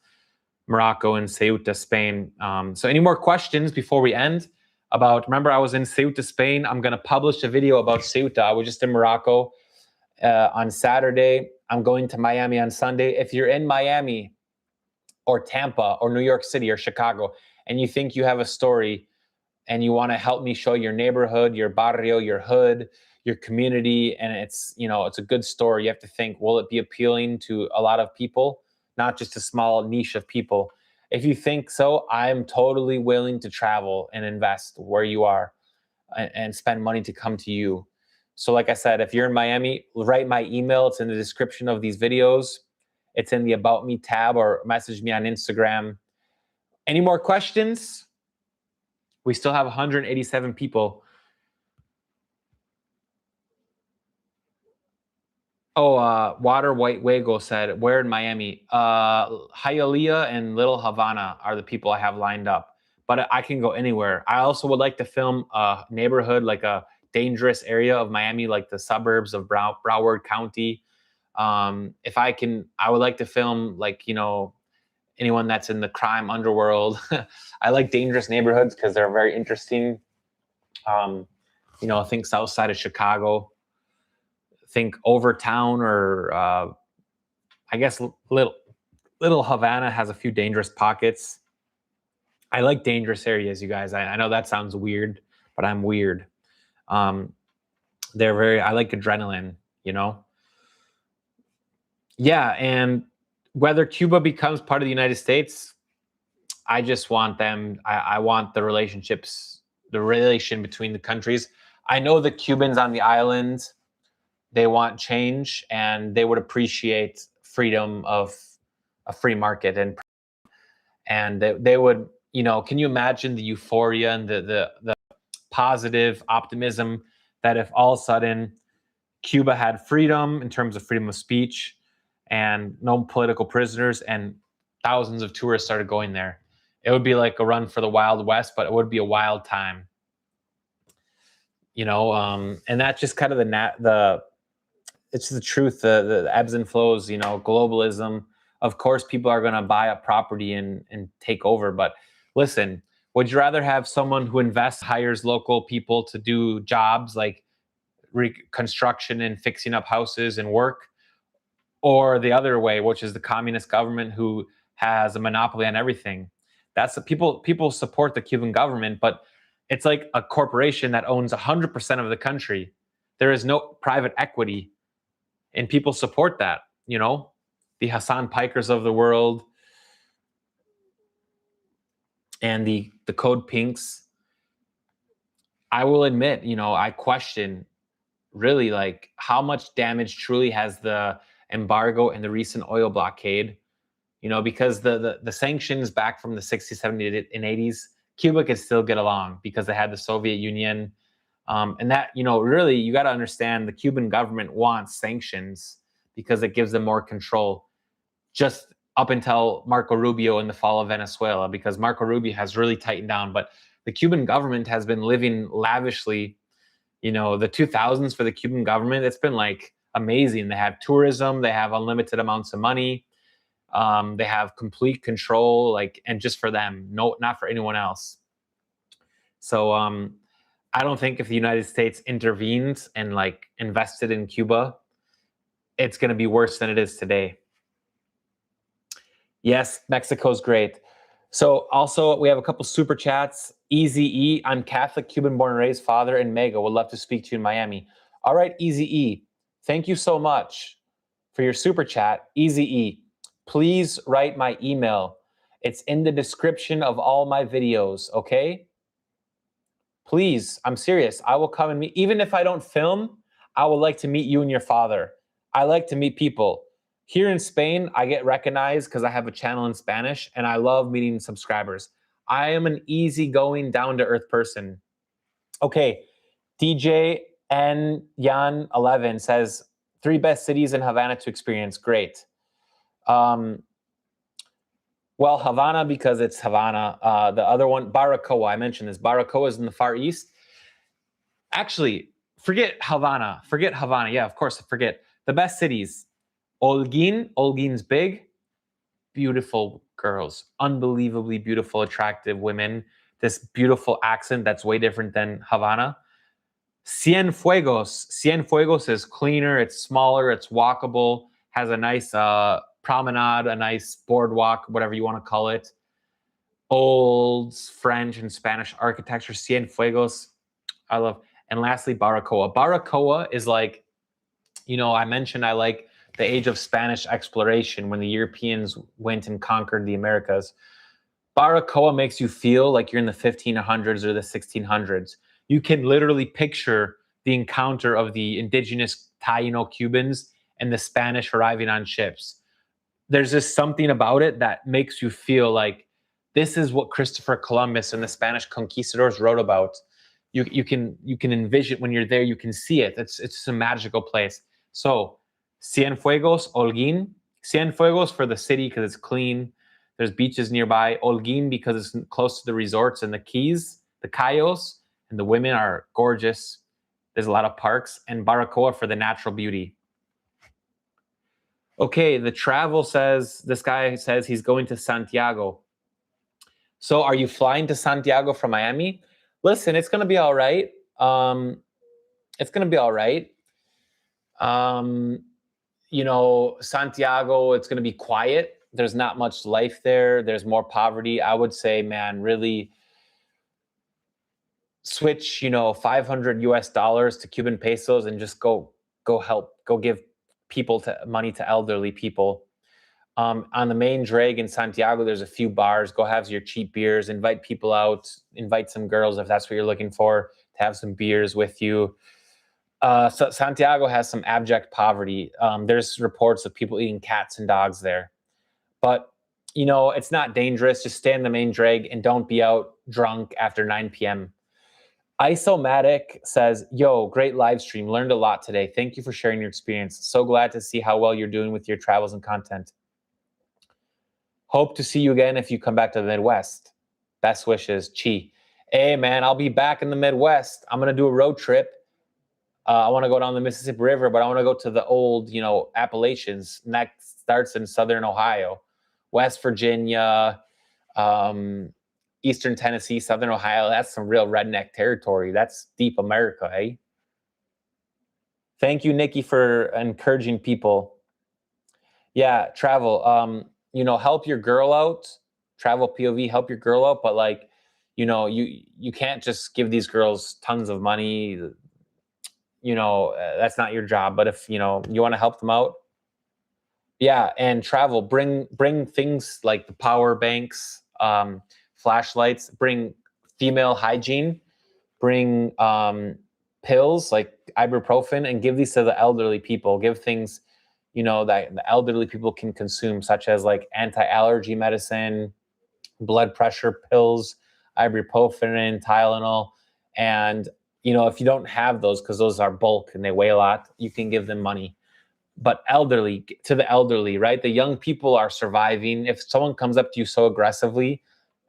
Morocco and Ceuta, Spain. So any more questions before we end? Remember, I was in Ceuta, Spain. I'm going to publish a video about Ceuta. I was just in Morocco on Saturday. I'm going to Miami on Sunday. If you're in Miami or Tampa or New York City or Chicago, and you think you have a story and you want to help me show your neighborhood, your barrio, your hood, your community, and it's a good story, you have to think, will it be appealing to a lot of people, not just a small niche of people? If you think so, I'm totally willing to travel and invest where you are and spend money to come to you. So like I said, if you're in Miami, write my email. It's in the description of these videos. It's in the About Me tab, or message me on Instagram. Any more questions? We still have 187 people. Oh, Water White Wago said, where in Miami? Hialeah and Little Havana are the people I have lined up. But I can go anywhere. I also would like to film a neighborhood, like a dangerous area of Miami, like the suburbs of Broward County. If I can, I would like to film, like, anyone that's in the crime underworld. I like dangerous neighborhoods because they're very interesting. Think south side of Chicago. Think Overtown, or I guess Little Little Havana has a few dangerous pockets. I like dangerous areas, you guys. I know that sounds weird, but I'm weird. Um, I like adrenaline, you know? Yeah, and whether Cuba becomes part of the United States, I just want them, I want the relationships, the relation between the countries. I know the Cubans on the island, they want change and they would appreciate freedom of a free market, and they would, you know, can you imagine the euphoria and the positive optimism that if all of a sudden Cuba had freedom in terms of freedom of speech and no political prisoners and thousands of tourists started going there. It would be like a run for the Wild West, but it would be a wild time, you know. And that's just kind of the it's the truth, the ebbs and flows, you know, globalism. Of course, people are going to buy up property and take over. But listen, would you rather have someone who invests, hires local people to do jobs like reconstruction and fixing up houses and work, or the other way, which is the communist government who has a monopoly on everything? That's the people support the Cuban government, but it's like a corporation that owns 100% of the country. There is no private equity, and people support that, you know, the Hassan Pikers of the world and the Code Pinks. I will admit, you know, I question really like how much damage truly has the embargo and the recent oil blockade, you know, because the sanctions back from the 60s, 70s, and 80s, Cuba could still get along because they had the Soviet Union. And that, you know, really, you got to understand the Cuban government wants sanctions because it gives them more control, just up until Marco Rubio and the fall of Venezuela, because Marco Rubio has really tightened down. But the Cuban government has been living lavishly. You know, the 2000s for the Cuban government, it's been like amazing. They have tourism, they have unlimited amounts of money, they have complete control, like, and just for them, no, not for anyone else. So I don't think if the United States intervened and like invested in Cuba, it's going to be worse than it is today. Yes, Mexico's great. So also we have a couple super chats. Easy E, I'm Catholic, Cuban born and raised, father, and Mega would love to speak to you in Miami. All right, Easy E, thank you so much for your super chat. Easy E, please write my email. It's in the description of all my videos, okay? Please, I'm serious. I will come and meet, even if I don't film, I would like to meet you and your father. I like to meet people. Here in Spain, I get recognized because I have a channel in Spanish and I love meeting subscribers. I am an easygoing, down-to-earth person. Okay, DJ N Yan 11 says 3 best cities in Havana to experience. Great. Well, Havana because it's Havana. The other one, Baracoa. I mentioned this. Baracoa is in the Far East. Actually, forget Havana. Forget Havana. Yeah, of course, forget. The best cities. Holguin. Holguin's big. Beautiful girls. Unbelievably beautiful, attractive women. This beautiful accent that's way different than Havana. Cienfuegos. Cienfuegos is cleaner. It's smaller. It's walkable. Has a nice promenade, a nice boardwalk, whatever you want to call it. Old French and Spanish architecture. Cienfuegos, I love. And lastly, Baracoa. Baracoa is like, you know, I mentioned I like the age of Spanish exploration when the Europeans went and conquered the Americas. Baracoa makes you feel like you're in the 1500s or the 1600s. You can literally picture the encounter of the indigenous Taino Cubans and the Spanish arriving on ships. There's just something about it that makes you feel like this is what Christopher Columbus and the Spanish conquistadors wrote about. You can envision when you're there, you can see it. It's just a magical place. So Cienfuegos, Holguin. Cienfuegos for the city because it's clean. There's beaches nearby. Holguin because it's close to the resorts and the Keys, the Cayos, and the women are gorgeous. There's a lot of parks. And Baracoa for the natural beauty. Okay, the travel says, this guy says he's going to Santiago. So are you flying to Santiago from Miami? Listen, it's going to be all right. It's going to be all right. You know, Santiago, it's going to be quiet. There's not much life there. There's more poverty. I would say, man, really switch, 500 US dollars to Cuban pesos and just go help, go give money to elderly people. On the main drag in Santiago, there's a few bars. Go have your cheap beers, invite people out, invite some girls if that's what you're looking for, to have some beers with you. So Santiago has some abject poverty. There's reports of people eating cats and dogs there. But, it's not dangerous. Just stay in the main drag and don't be out drunk after 9 p.m. Isomatic says, yo, great live stream. Learned a lot today. Thank you for sharing your experience. So glad to see how well you're doing with your travels and content. Hope to see you again if you come back to the Midwest. Best wishes, Chi. Hey, man, I'll be back in the Midwest. I'm going to do a road trip. I want to go down the Mississippi River, but I want to go to the old, Appalachians. And that starts in southern Ohio, West Virginia, Eastern Tennessee, southern Ohio. That's some real redneck territory. That's deep America, eh? Thank you, Nikki, for encouraging people. Yeah, travel. Help your girl out. Travel POV, help your girl out. But you can't just give these girls tons of money. That's not your job. But if you want to help them out, yeah, and travel. Bring things like the power banks, flashlights. Bring female hygiene. Bring pills like ibuprofen, and give these to the elderly people. Give things that the elderly people can consume, such as like anti-allergy medicine, blood pressure pills, ibuprofen, Tylenol. And, if you don't have those, because those are bulk and they weigh a lot, you can give them money. But to the elderly, right? The young people are surviving. If someone comes up to you so aggressively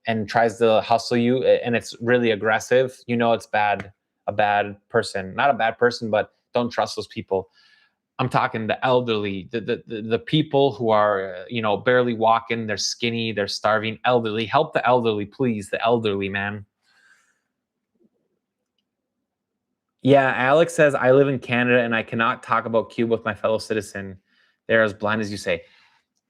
and tries to hustle you, and it's really aggressive, it's bad, a bad person. Not a bad person, but don't trust those people. I'm talking the elderly, the people who are, barely walking, they're skinny, they're starving, elderly. Help the elderly, please, the elderly, man. Yeah, Alex says, I live in Canada and I cannot talk about Cuba with my fellow citizen. They're as blind as you say.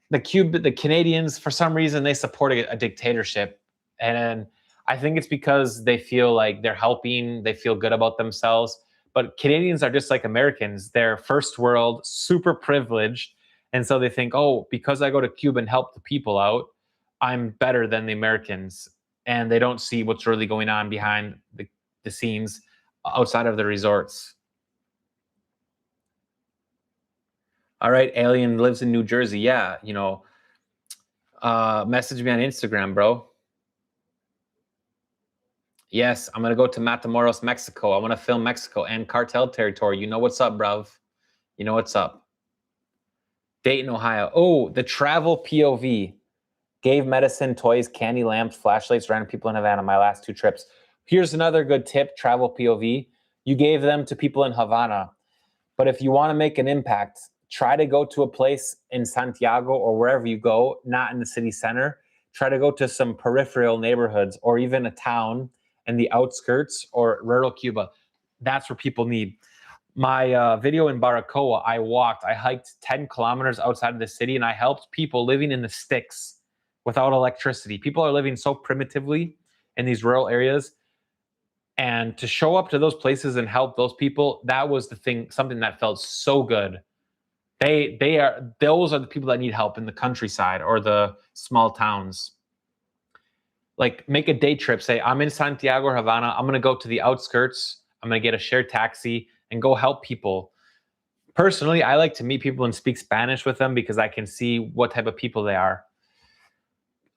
The Canadians, for some reason, they support a dictatorship. And I think it's because they feel like they're helping, they feel good about themselves. But Canadians are just like Americans. They're first world, super privileged. And so they think, oh, because I go to Cuba and help the people out, I'm better than the Americans. And they don't see what's really going on behind the scenes outside of the resorts. All right, Alien lives in New Jersey. Yeah, message me on Instagram, bro. Yes, I'm going to go to Matamoros, Mexico. I want to film Mexico and cartel territory. You know what's up, bruv. You know what's up. Dayton, Ohio. Oh, the travel POV. Gave medicine, toys, candy, lamps, flashlights, random people in Havana my last 2 trips. Here's another good tip, travel POV. You gave them to people in Havana. But if you want to make an impact, try to go to a place in Santiago or wherever you go, not in the city center. Try to go to some peripheral neighborhoods or even a town in the outskirts or rural Cuba. That's where people need. My video in Baracoa, I hiked 10 kilometers outside of the city, and I helped people living in the sticks without electricity. People are living so primitively in these rural areas. And to show up to those places and help those people, that was the thing, something that felt so good. Those are the people that need help in the countryside or the small towns. Like, make a day trip. Say, I'm in Santiago or Havana. I'm going to go to the outskirts. I'm going to get a shared taxi and go help people. Personally, I like to meet people and speak Spanish with them because I can see what type of people they are.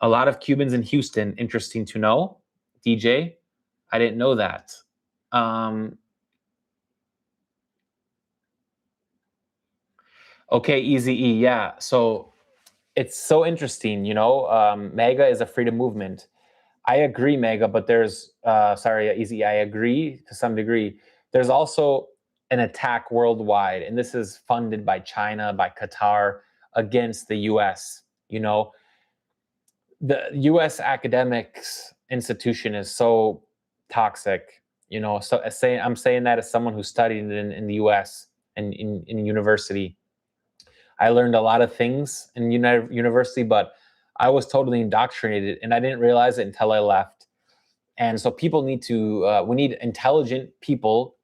A lot of Cubans in Houston. Interesting to know. DJ, I didn't know that. Okay, Easy E. Yeah. So it's so interesting. MAGA is a freedom movement. I agree, Mega, but there's, Easy, I agree to some degree. There's also an attack worldwide, and this is funded by China, by Qatar, against the U.S. The U.S. academics institution is so toxic, so I'm saying that as someone who studied in the U.S. and in university. I learned a lot of things in university, but I was totally indoctrinated, and I didn't realize it until I left. And so people need to, we need intelligent people,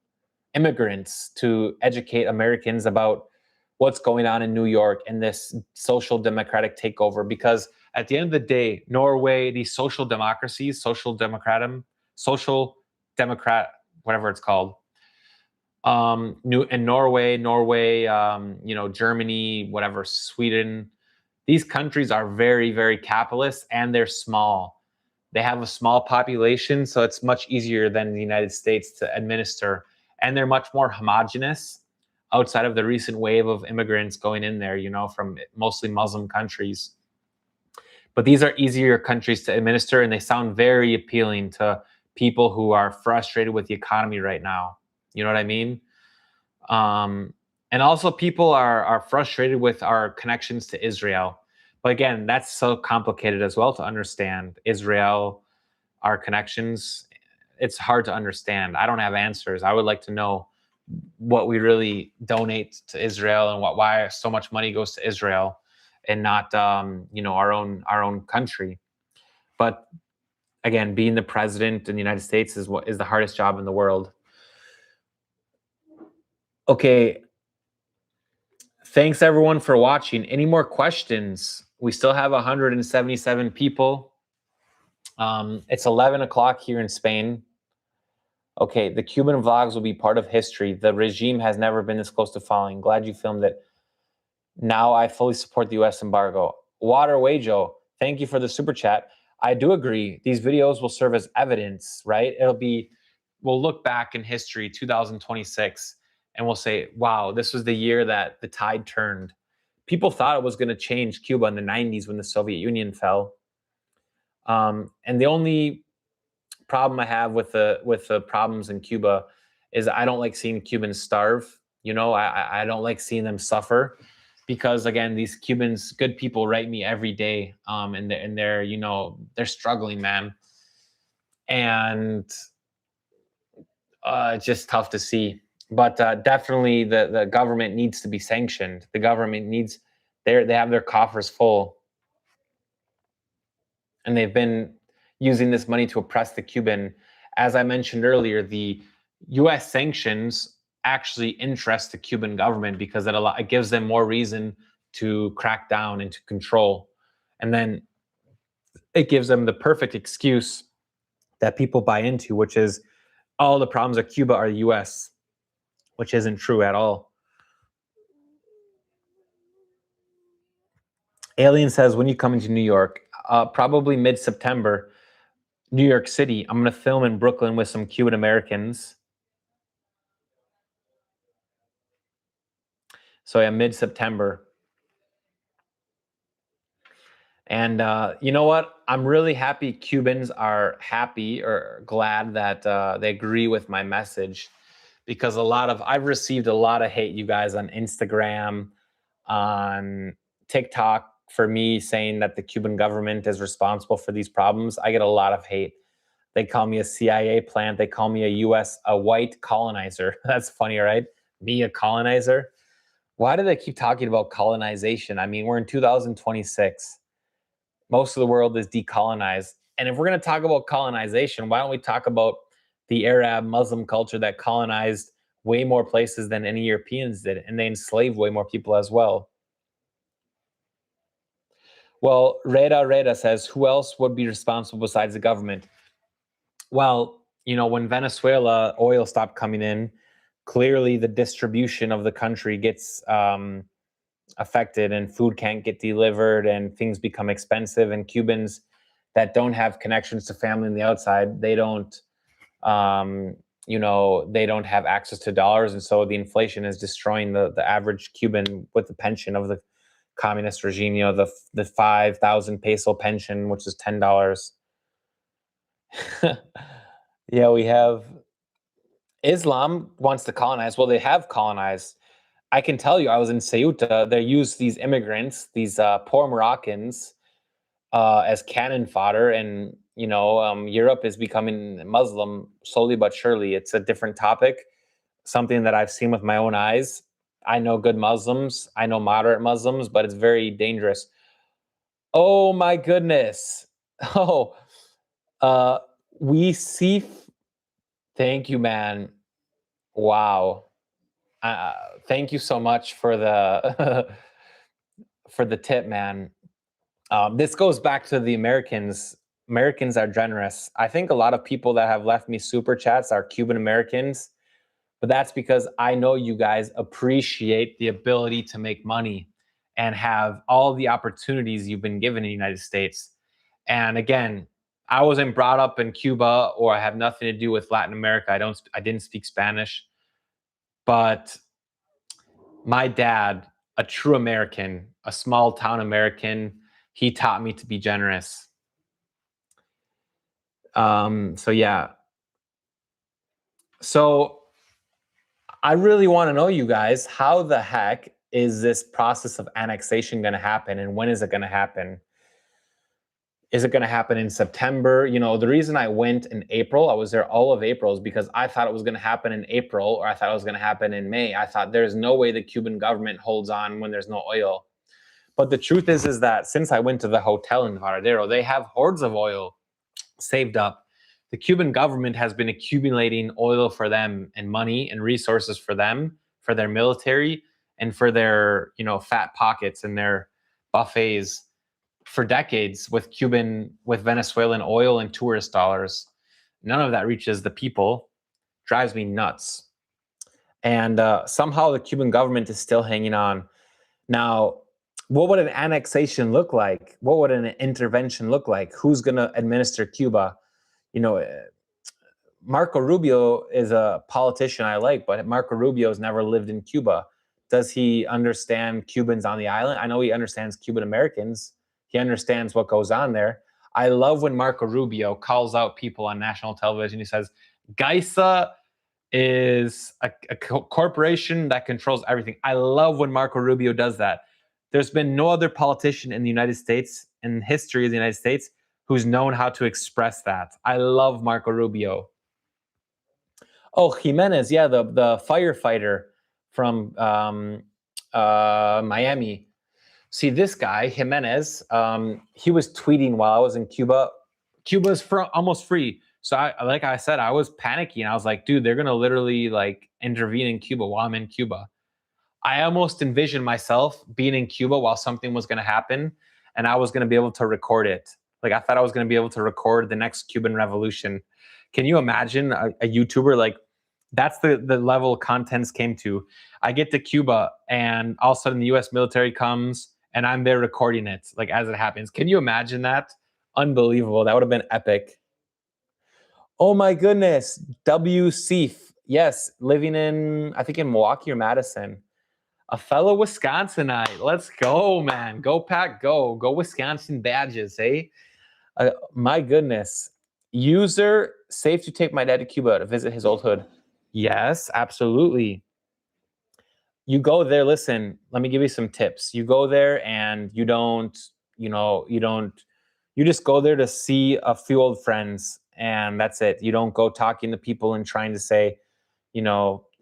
immigrants, to educate Americans about what's going on in New York and this social democratic takeover. Because at the end of the day, Norway, these social democracies, social democrat, whatever it's called, in Norway, Germany, whatever, Sweden, these countries are very, very capitalist, and they're small. They have a small population, so it's much easier than the United States to administer. And they're much more homogenous outside of the recent wave of immigrants going in there, from mostly Muslim countries. But these are easier countries to administer, and they sound very appealing to people who are frustrated with the economy right now. You know what I mean? And also people are frustrated with our connections to Israel. But again, that's so complicated as well to understand. Israel, our connections, it's hard to understand. I don't have answers. I would like to know what we really donate to Israel and why so much money goes to Israel and not our own country. But again, being the president in the United States is the hardest job in the world. Okay. Thanks everyone for watching. Any more questions? We still have 177 people. It's 11 o'clock here in Spain. Okay, the Cuban vlogs will be part of history. The regime has never been this close to falling. Glad you filmed it. Now I fully support the U.S. embargo. Waterway Joe, thank you for the super chat. I do agree. These videos will serve as evidence, right? We'll look back in history, 2026, and we'll say, wow, this was the year that the tide turned. People thought it was going to change Cuba in the 90s when the Soviet Union fell. And the only problem I have with the problems in Cuba is I don't like seeing Cubans starve. I don't like seeing them suffer, because again, these Cubans, good people, write me every day, and they're struggling, man, and it's just tough to see. But definitely, the government needs to be sanctioned. The government needs they have their coffers full, and they've been using this money to oppress the Cuban. As I mentioned earlier, the U.S. sanctions actually interest the Cuban government because it gives them more reason to crack down and to control. And then it gives them the perfect excuse that people buy into, which is all the problems of Cuba are the U.S., which isn't true at all. Alien says, when you coming to New York? Probably mid-September. New York City. I'm going to film in Brooklyn with some Cuban Americans. So yeah, mid-September. And you know what? I'm really happy Cubans are happy or glad that they agree with my message, because I've received a lot of hate, you guys, on Instagram, on TikTok, for me saying that the Cuban government is responsible for these problems. I get a lot of hate. They call me a CIA plant. They call me a white colonizer. That's funny, right? Me, a colonizer. Why do they keep talking about colonization? I mean, we're in 2026. Most of the world is decolonized. And if we're going to talk about colonization, why don't we talk about the Arab Muslim culture that colonized way more places than any Europeans did, and they enslaved way more people as well? Well, Reda says, who else would be responsible besides the government? Well, when Venezuela oil stopped coming in, clearly the distribution of the country gets affected, and food can't get delivered, and things become expensive. And Cubans that don't have connections to family on the outside, they don't have access to dollars, and so the inflation is destroying the average Cuban with the pension of the communist regime. The 5,000 peso pension, which is $10. Yeah, we have Islam wants to colonize. Well, they have colonized. I can tell you, I was in Ceuta. They use these immigrants, these poor Moroccans, as cannon fodder, and Europe is becoming Muslim slowly but surely. It's a different topic, something that I've seen with my own eyes. I know good Muslims. I know moderate Muslims, but it's very dangerous. Oh my goodness. Oh, uh, we see. Thank you, man. Wow. Uh, Thank you so much for the for the tip, man. This goes back to the Americans. Americans are generous. I think a lot of people that have left me super chats are Cuban Americans, but that's because I know you guys appreciate the ability to make money and have all the opportunities you've been given in the United States. And again, I wasn't brought up in Cuba, or I have nothing to do with Latin America. I didn't speak Spanish, but my dad, a true American, a small town American, he taught me to be generous. So yeah. So I really want to know, you guys, how the heck is this process of annexation going to happen, and when is it going to happen? Is it going to happen in September? You know, the reason I went in April, I was there all of April, is because I thought it was going to happen in April, or I thought it was going to happen in May. I thought there's no way the Cuban government holds on when there's no oil. But the truth is that since I went to the hotel in Varadero, they have hordes of oil saved up. The Cuban government has been accumulating oil for them, and money and resources for them, for their military, and for their, you know, fat pockets and their buffets for decades with Venezuelan oil and tourist dollars. None of that reaches the people. Drives me nuts. And somehow the Cuban government is still hanging on. Now, what would an annexation look like? What would an intervention look like? Who's going to administer Cuba? You know, Marco Rubio is a politician I like, but Marco Rubio has never lived in Cuba. Does he understand Cubans on the island? I know he understands Cuban Americans. He understands what goes on there. I love when Marco Rubio calls out people on national television. He says, Gaisa is a corporation that controls everything. I love when Marco Rubio does that. There's been no other politician in the United States, in history of the United States, who's known how to express that. I love Marco Rubio. Oh, Jimenez, yeah, the firefighter from Miami. See, this guy, Jimenez, he was tweeting while I was in Cuba. Cuba's almost free. So like I said, I was panicking. I was like, dude, they're going to literally like intervene in Cuba while I'm in Cuba. I almost envisioned myself being in Cuba while something was going to happen, and I was going to be able to record it. Like, I thought I was going to be able to record the next Cuban revolution. Can you imagine a YouTuber like, that's the level contents came to. I get to Cuba and all of a sudden the US military comes and I'm there recording it, like, as it happens. Can you imagine that? Unbelievable. That would have been epic. Oh my goodness. W. Seif. Yes, living in, I think in Milwaukee or Madison. A fellow Wisconsinite. Let's go, man. Go Pack, go. Go Wisconsin badges, eh? My goodness. User, safe to take my dad to Cuba to visit his old hood. Yes, absolutely. You go there, listen, let me give you some tips. You go there and you just go there to see a few old friends, and that's it. You don't go talking to people and trying to say,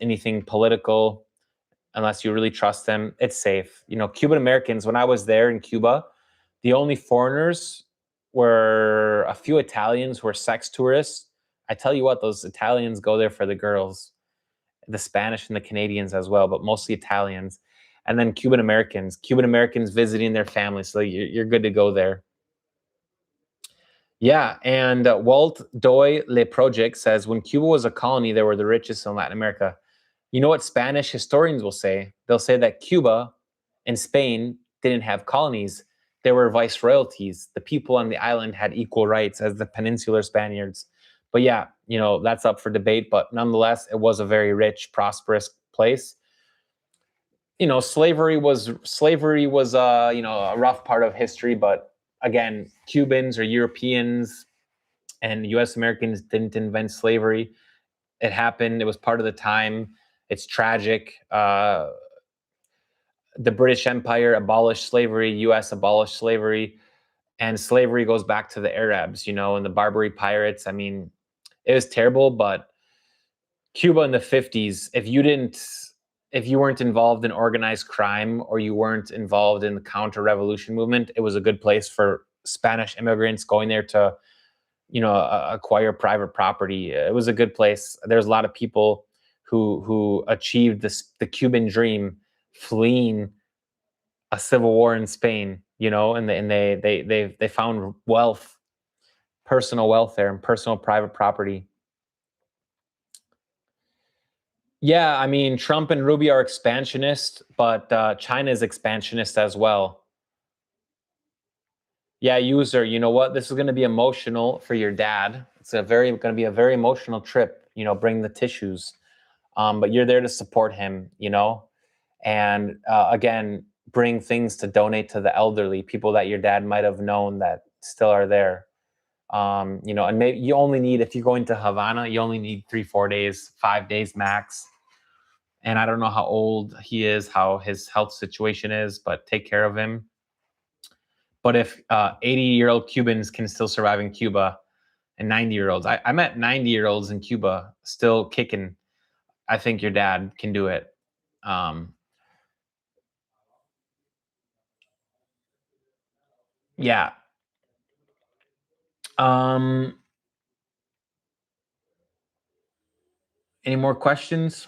anything political unless you really trust them. It's safe. Cuban Americans, when I was there in Cuba, the only foreigners were a few Italians who were sex tourists. I tell you what, those Italians go there for the girls, the Spanish and the Canadians as well, but mostly Italians. And then Cuban Americans visiting their families. So you're good to go there. Yeah, and Walt Doy Le Project says, when Cuba was a colony, they were the richest in Latin America. You know what Spanish historians will say? They'll say that Cuba and Spain didn't have colonies. They were viceroyalties. The people on the island had equal rights as the peninsular Spaniards. But yeah, that's up for debate. But nonetheless, it was a very rich, prosperous place. Slavery was a rough part of history. But again, Cubans or Europeans and U.S. Americans didn't invent slavery. It happened. It was part of the time. It's tragic. The British Empire abolished slavery. U.S. abolished slavery. And slavery goes back to the Arabs, and the Barbary pirates. I mean, it was terrible, but Cuba in the 50s, if you didn't if you weren't involved in organized crime or you weren't involved in the counter-revolution movement, it was a good place for Spanish immigrants going there to, acquire private property. It was a good place. There's a lot of people who achieved the Cuban dream, fleeing a civil war in Spain, and they found wealth, personal welfare, and personal private property. Yeah, I mean, Trump and Rubio are expansionist, but China is expansionist as well. Yeah, user, you know what? This is going to be emotional for your dad. It's going to be a very emotional trip. Bring the tissues, but you're there to support him. And again, bring things to donate to the elderly, people that your dad might have known that still are there. And maybe you only need, if you're going to Havana, you only need 3-4 days, 5 days max. And I don't know how old he is, how his health situation is, but take care of him. But if 80-year-old Cubans can still survive in Cuba, and 90-year-olds, I met 90-year-olds in Cuba still kicking, I think your dad can do it. Yeah. Any more questions?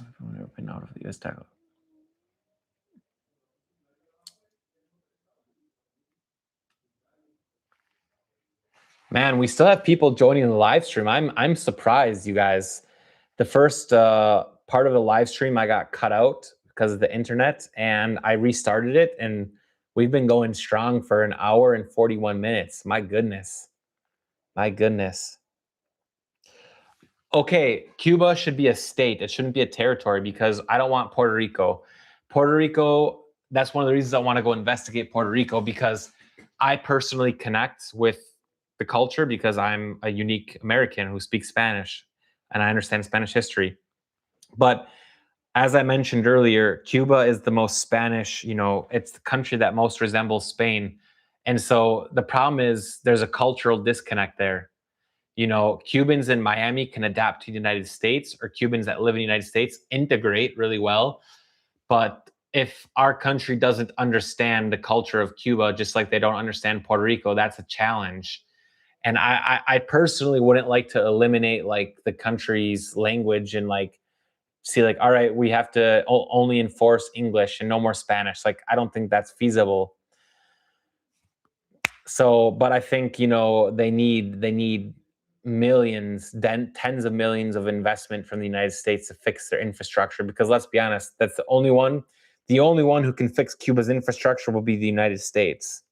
Man, we still have people joining the live stream. I'm surprised, you guys. The first part of the live stream I got cut out because of the internet, and I restarted it, and we've been going strong for an hour and 41 minutes. My goodness. My goodness. Okay, Cuba should be a state. It shouldn't be a territory because I don't want Puerto Rico. Puerto Rico, that's one of the reasons I want to go investigate Puerto Rico, because I personally connect with the culture because I'm a unique American who speaks Spanish and I understand Spanish history. But as I mentioned earlier, Cuba is the most Spanish, it's the country that most resembles Spain. And so the problem is there's a cultural disconnect there. Cubans in Miami can adapt to the United States, or Cubans that live in the United States integrate really well. But if our country doesn't understand the culture of Cuba, just like they don't understand Puerto Rico, that's a challenge. And I personally wouldn't like to eliminate like the country's language and like see like, all right, we have to only enforce English and no more Spanish. Like, I don't think that's feasible. So, but I think, they need millions, then tens of millions of investment from the United States to fix their infrastructure, because let's be honest, that's the only one who can fix Cuba's infrastructure will be the United States.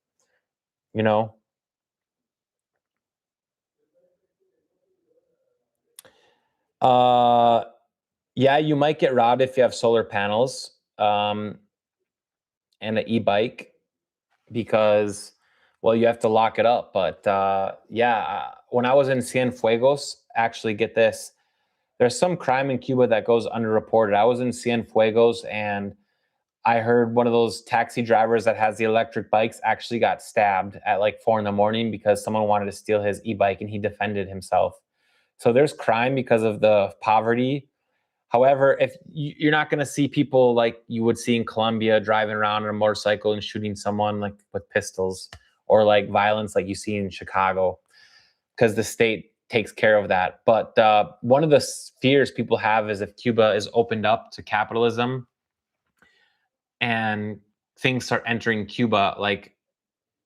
Yeah, you might get robbed if you have solar panels and an e-bike, because you have to lock it up. But when I was in Cienfuegos, actually, get this, there's some crime in Cuba that goes underreported. I was in Cienfuegos and I heard one of those taxi drivers that has the electric bikes actually got stabbed at like 4 a.m. because someone wanted to steal his e-bike and he defended himself. So there's crime because of the poverty. However, if you're not going to see people like you would see in Colombia driving around on a motorcycle and shooting someone like with pistols, or like violence like you see in Chicago, because the state takes care of that. But one of the fears people have is if Cuba is opened up to capitalism and things start entering Cuba, like,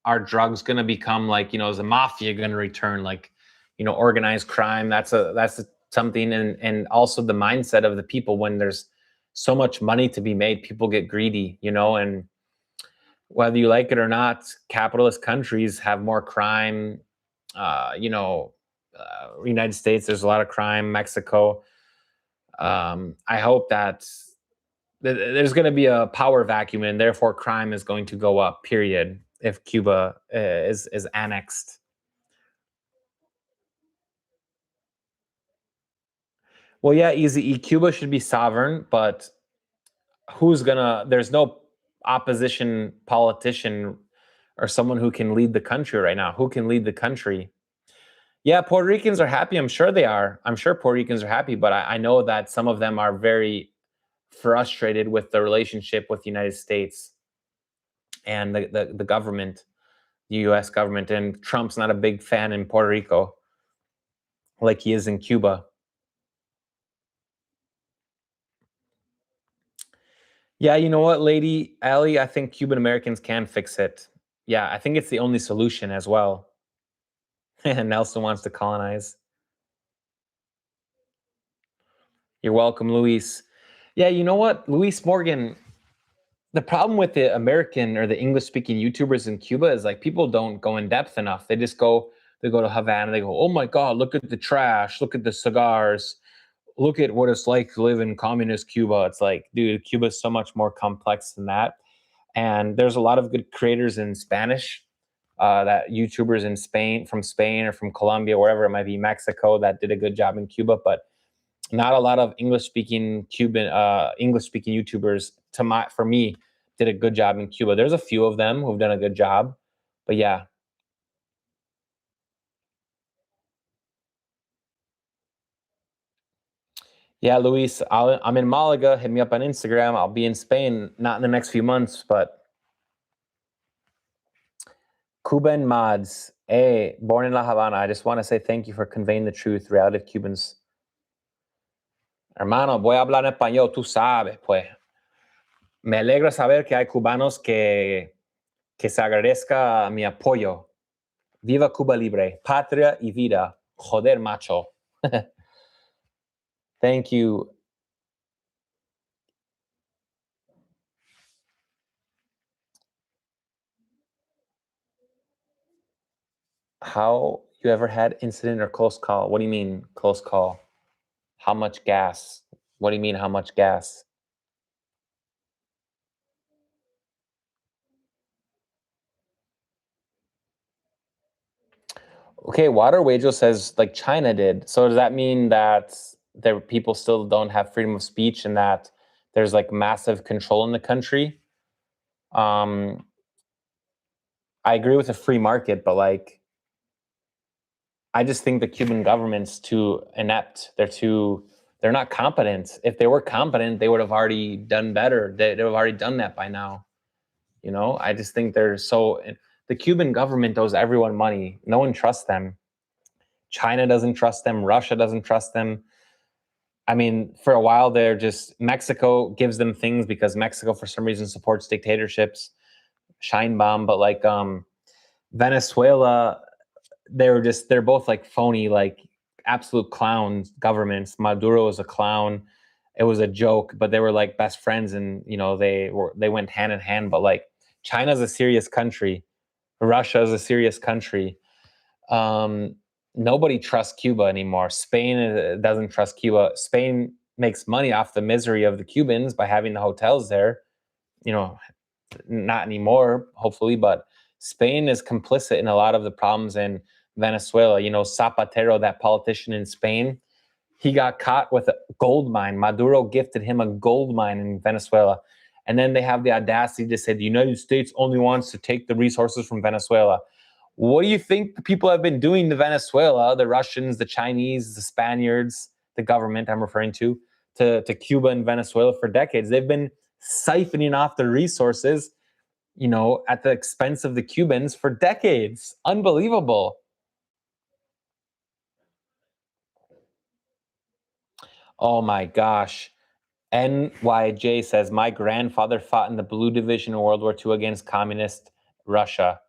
are drugs going to become like, is the mafia going to return, like, organized crime? That's something. And also the mindset of the people, when there's so much money to be made, people get greedy, and whether you like it or not, capitalist countries have more crime. United States, there's a lot of crime. Mexico. I hope that there's going to be a power vacuum, and therefore crime is going to go up, period, if Cuba is annexed. Well, yeah, easy. Cuba should be sovereign, but there's no opposition politician or someone who can lead the country right now. Who can lead the country? Yeah, Puerto Ricans are happy. I'm sure they are. I'm sure Puerto Ricans are happy, but I know that some of them are very frustrated with the relationship with the United States and the government, the U.S. government, and Trump's not a big fan in Puerto Rico like he is in Cuba. Yeah, you know what, Lady Allie? I think Cuban Americans can fix it. Yeah, I think it's the only solution as well. Nelson wants to colonize. You're welcome, Luis. Yeah, you know what, Luis Morgan? The problem with the American or the English speaking YouTubers in Cuba is like people don't go in depth enough. They go to Havana, they go, oh my God, look at the trash, look at the cigars, look at what it's like to live in communist Cuba. It's like, dude, Cuba is so much more complex than that. And there's a lot of good creators in Spanish, that YouTubers in Spain, from Spain or from Colombia, wherever it might be, Mexico, that did a good job in Cuba, but not a lot of English speaking YouTubers for me did a good job in Cuba. There's a few of them who've done a good job, but yeah. Yeah, Luis, I'm in Malaga. Hit me up on Instagram. I'll be in Spain, not in the next few months, but Cuban mods. Hey, born in La Habana. I just want to say thank you for conveying the truth, reality of Cubans. Hermano, voy a hablar en español, tú sabes, pues. Me alegra saber que hay cubanos que se agradezca mi apoyo. Viva Cuba Libre, patria y vida. Joder, macho. Thank you. How you ever had incident or close call? What do you mean close call? How much gas? What do you mean how much gas? Okay, Water Wajo says like China did. So does that mean that there people still don't have freedom of speech and that there's like massive control in the country? Um, I agree with a free market, but like I just think the Cuban government's too inept. They're not competent. If they were competent, they would have already done better. They would have already done that by now. You know, I just think the Cuban government owes everyone money. No one trusts them. China doesn't trust them. Russia doesn't trust them. I mean, for a while they're just Mexico gives them things because Mexico for some reason supports dictatorships, shine bomb, but like Venezuela, they're both like phony, like absolute clowns governments. Maduro is a clown. It was a joke, but they were like best friends, and you know they went hand in hand. But like China's a serious country, Russia is a serious country. Um, Nobody trusts Cuba anymore. Spain doesn't trust Cuba. Spain makes money off the misery of the Cubans by having the hotels there. You know, not anymore, hopefully, but Spain is complicit in a lot of the problems in Venezuela. You know, Zapatero, that politician in Spain, he got caught with a gold mine. Maduro gifted him a gold mine in Venezuela. And then they have the audacity to say the United States only wants to take the resources from Venezuela. What do you think the people have been doing to Venezuela, the Russians, the Chinese, the Spaniards, the government I'm referring to Cuba and Venezuela for decades? They've been siphoning off the resources, you know, at the expense of the Cubans for decades. Unbelievable. Oh my gosh. NYJ says, my grandfather fought in the Blue Division in World War II against communist Russia.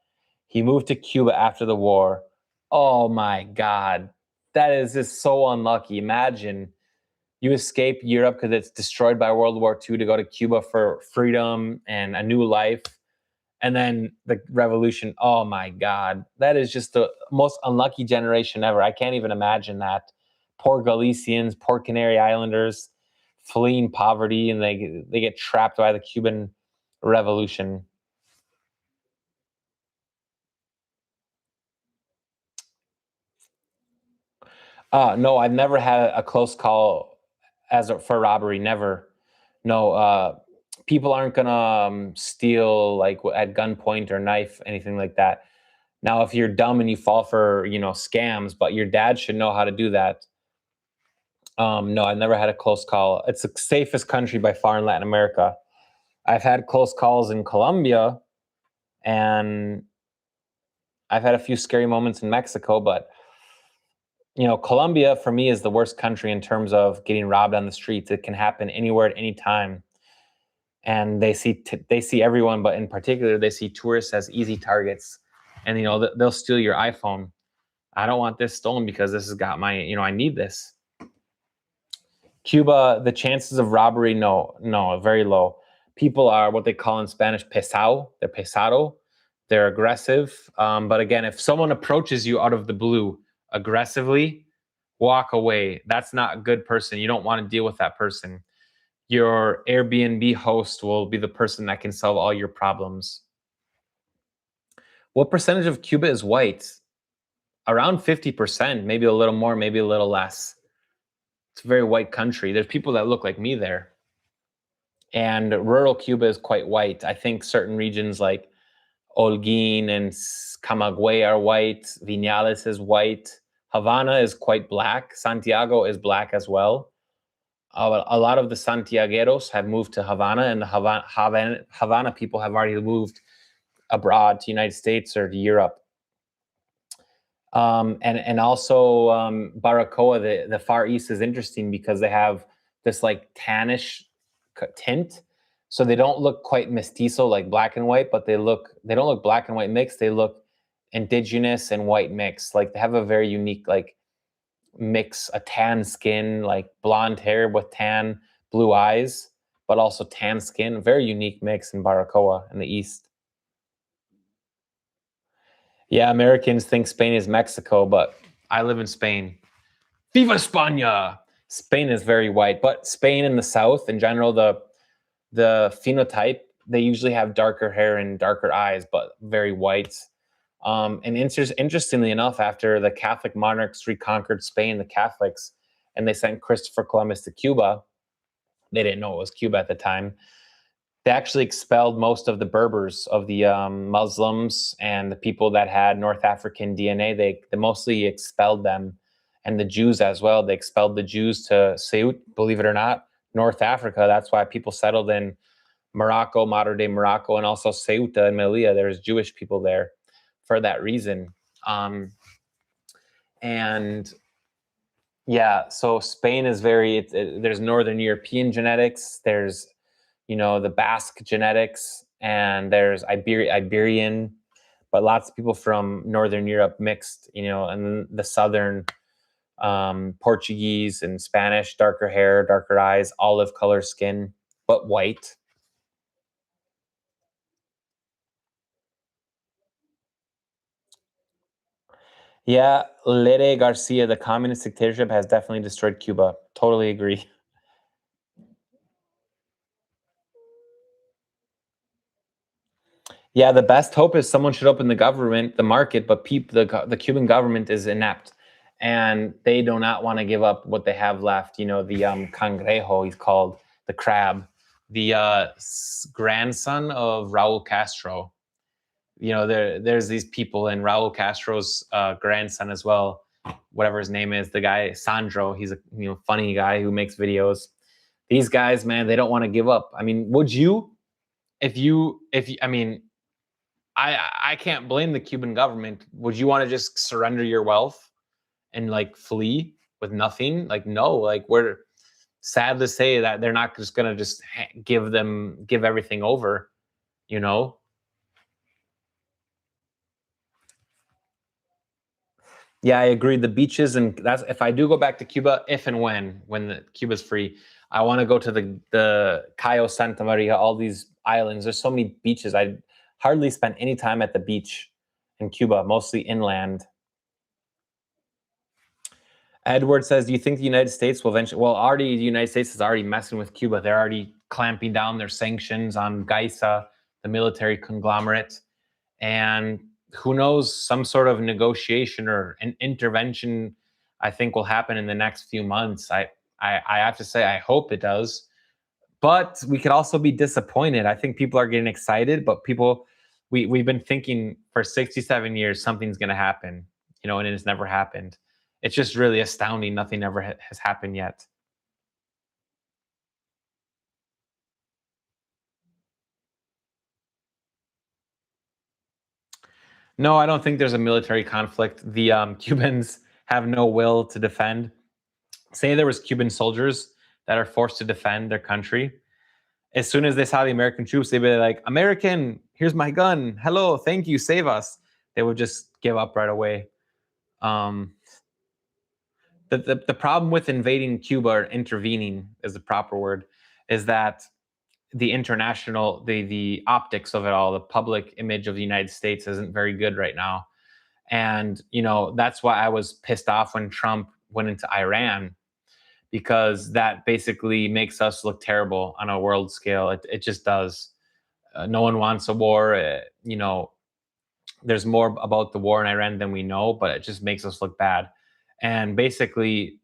He moved to Cuba after the war. Oh my God. That is just so unlucky. Imagine you escape Europe because it's destroyed by World War II to go to Cuba for freedom and a new life. And then the revolution. Oh my God. That is just the most unlucky generation ever. I can't even imagine that. Poor Galicians, poor Canary Islanders fleeing poverty, and they get trapped by the Cuban Revolution. No, I've never had a close call for robbery. Never. No, people aren't gonna steal like at gunpoint or knife, anything like that. Now, if you're dumb and you fall for scams, but your dad should know how to do that. No, I've never had a close call. It's the safest country by far in Latin America. I've had close calls in Colombia, and I've had a few scary moments in Mexico, but Colombia for me is the worst country in terms of getting robbed on the streets. It can happen anywhere at any time, and they see everyone, but in particular they see tourists as easy targets, and they'll steal your iPhone. I don't want this stolen because this has got my, I need this. Cuba, the chances of robbery, no, very low. People are what they call in Spanish pesado. They're pesado. They're aggressive. But again, if someone approaches you out of the blue aggressively, walk away. That's not a good person. You don't want to deal with that person. Your Airbnb host will be the person that can solve all your problems. What percentage of Cuba is white? Around 50%, maybe a little more, maybe a little less. It's a very white country. There's people that look like me there. And rural Cuba is quite white. I think certain regions like Holguín and Camagüey are white. Viñales is white. Havana is quite black. Santiago is black as well. A lot of the Santiagueros have moved to Havana, and the Havana people have already moved abroad to the United States or to Europe. And also Baracoa, the Far East is interesting because they have this like tannish tint, so they don't look quite mestizo like black and white, but they don't look black and white mixed. They look indigenous and white mix. Like they have a very unique like mix, a tan skin, like blonde hair with tan blue eyes, but also tan skin. Very unique mix in Baracoa in the East. Yeah, Americans think Spain is Mexico, but I live in Spain. Viva España! Spain is very white, but Spain in the South, in general, the phenotype, they usually have darker hair and darker eyes, but very white. And interestingly enough, after the Catholic monarchs reconquered Spain, the Catholics, and they sent Christopher Columbus to Cuba, they didn't know it was Cuba at the time. They actually expelled most of the Berbers, of the Muslims and the people that had North African DNA. They mostly expelled them, and the Jews as well. They expelled the Jews to Ceuta, believe it or not, North Africa. That's why people settled in Morocco, modern-day Morocco, and also Ceuta and Melilla. There's Jewish people there for that reason. And yeah, so Spain is there's Northern European genetics. There's the Basque genetics, and there's Iberian, but lots of people from Northern Europe mixed, and the Southern Portuguese and Spanish, darker hair, darker eyes, olive color skin, but white. Yeah, Lere Garcia, the communist dictatorship has definitely destroyed Cuba. Totally agree. Yeah, the best hope is someone should open the market, but the Cuban government is inept, and they do not want to give up what they have left. The cangrejo, he's called, the crab, the grandson of Raul Castro. There's these people, and Raul Castro's grandson as well, whatever his name is, the guy Sandro. He's a funny guy who makes videos. These guys, man, they don't want to give up. I mean, would you? I mean, I can't blame the Cuban government. Would you want to just surrender your wealth and like flee with nothing? Like, no, like we're sad to say that they're not just going to just give everything over, Yeah, I agree. The beaches, and that's if I do go back to Cuba, if and when Cuba's free, I want to go to the Cayo Santa Maria, all these islands. There's so many beaches. I hardly spent any time at the beach in Cuba, mostly inland. Edward says, do you think the United States will eventually, well, already the United States is already messing with Cuba. They're already clamping down their sanctions on Gaisa, the military conglomerate. And who knows, some sort of negotiation or an intervention, I think, will happen in the next few months. I have to say, I hope it does. But we could also be disappointed. I think people are getting excited, but we've been thinking for 67 years something's going to happen, and it has never happened. It's just really astounding. Nothing ever has happened yet. No, I don't think there's a military conflict. The Cubans have no will to defend. Say there was Cuban soldiers that are forced to defend their country. As soon as they saw the American troops, they'd be like, "American, here's my gun. Hello, thank you, save us." They would just give up right away. Um, the problem with invading Cuba, or intervening is the proper word, is that the optics of it all, the public image of the United States isn't very good right now. And that's why I was pissed off when Trump went into Iran, because that basically makes us look terrible on a world scale. It just does. No one wants a war. There's more about the war in Iran than we know, but it just makes us look bad. And basically,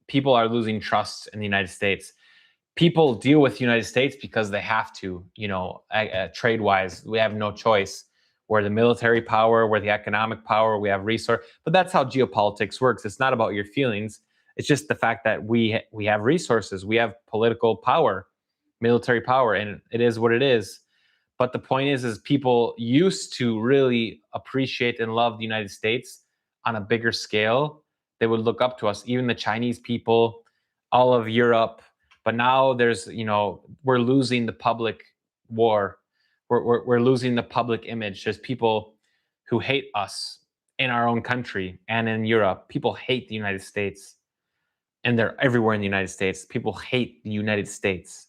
people are losing trust in the United States. People deal with the United States because they have to, trade wise. We have no choice. We're the military power, we're the economic power, we have resource. But that's how geopolitics works. It's not about your feelings. It's just the fact that we have resources, we have political power, military power, and it is what it is. But the point is people used to really appreciate and love the United States on a bigger scale. They would look up to us, even the Chinese people, all of Europe. But now we're losing the public war. We're losing the public image. There's people who hate us in our own country and in Europe. People hate the United States, and they're everywhere in the United States. People hate the United States,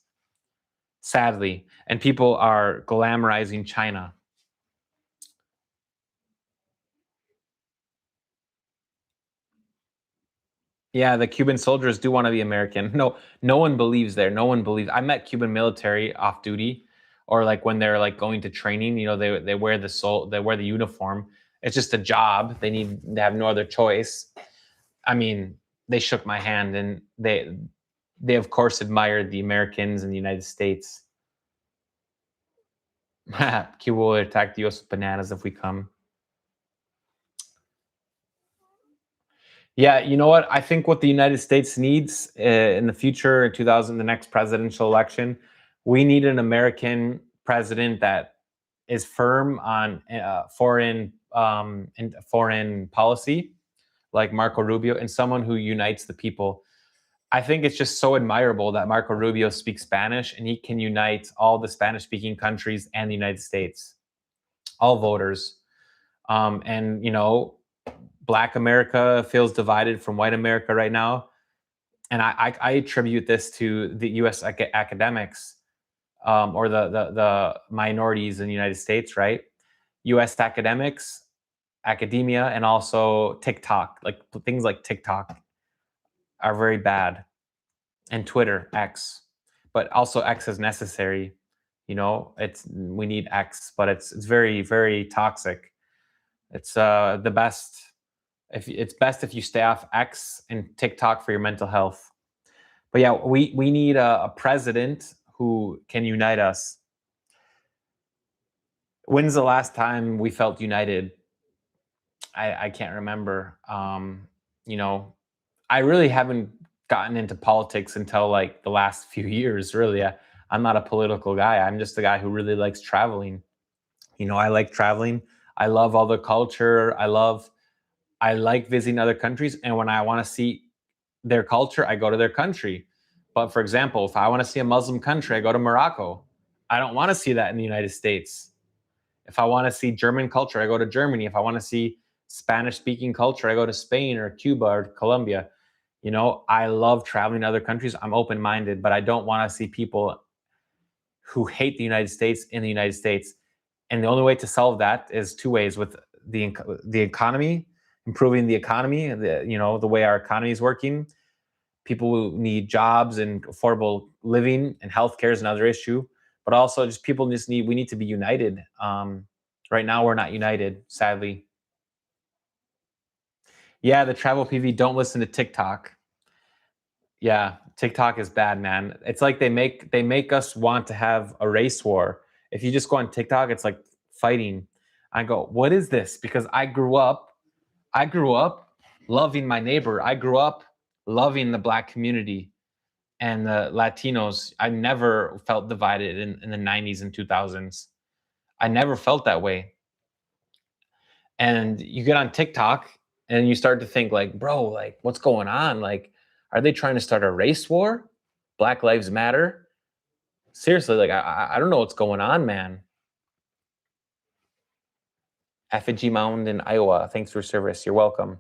sadly, and people are glamorizing China. Yeah, the Cuban soldiers do want to be American. No, no one believes there. No one believes. I met Cuban military off duty, or like when they're like going to training. They wear they wear the uniform. It's just a job. They have no other choice. I mean, they shook my hand, and they of course admired the Americans and the United States. Cuba will attack the U.S. with bananas if we come. Yeah, you know what? I think what the United States needs in the future, in 2000, the next presidential election, we need an American president that is firm on foreign policy, like Marco Rubio, and someone who unites the people. I think it's just so admirable that Marco Rubio speaks Spanish and he can unite all the Spanish-speaking countries and the United States, all voters. And Black America feels divided from white America right now, and I attribute this to the U.S. academics, or the minorities in the United States, right? U.S. academics, academia, and also TikTok, like things like TikTok, are very bad, and Twitter, X, but also X is necessary. We need X, but it's very very toxic. It's the best. If it's best if you stay off X and TikTok for your mental health. But yeah, we need a president who can unite us. When's the last time we felt united? I can't remember. You know, I really haven't gotten into politics until like the last few years. Really, I'm not a political guy. I'm just a guy who really likes traveling. I like traveling. I love all the culture. I like visiting other countries, and when I want to see their culture, I go to their country. But for example, if I want to see a Muslim country, I go to Morocco. I don't want to see that in the United States. If I want to see German culture, I go to Germany. If I want to see Spanish speaking culture, I go to Spain or Cuba or Colombia. I love traveling to other countries. I'm open minded, but I don't want to see people who hate the United States in the United States. And the only way to solve that is two ways: with the economy, improving the economy, the way our economy is working. People who need jobs and affordable living, and healthcare is another issue. But also, just people we need to be united. Right now, we're not united, sadly. Yeah, the travel PV. Don't listen to TikTok. Yeah, TikTok is bad, man. It's like they make us want to have a race war. If you just go on TikTok, it's like fighting. I go, what is this? Because I grew up loving my neighbor. I grew up loving the Black community and the Latinos. I never felt divided in the 90s and 2000s. I never felt that way. And you get on TikTok and you start to think like, bro, like what's going on? Like, are they trying to start a race war? Black Lives Matter? Seriously, like I don't know what's going on, man. Effigy Mound in Iowa. Thanks for service. You're welcome.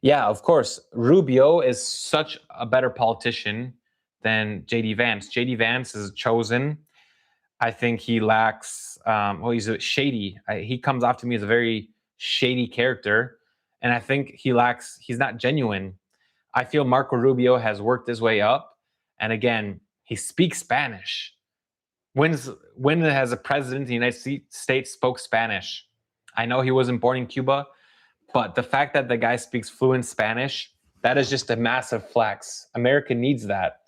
Yeah, of course. Rubio is such a better politician than JD Vance. JD Vance is chosen. I think he lacks, well, he's a shady. He comes off to me as a very shady character. And I think he's not genuine. I feel Marco Rubio has worked his way up. And again, he speaks Spanish. When has a president of the United States spoke Spanish? I know he wasn't born in Cuba, but the fact that the guy speaks fluent Spanish, that is just a massive flex. America needs that.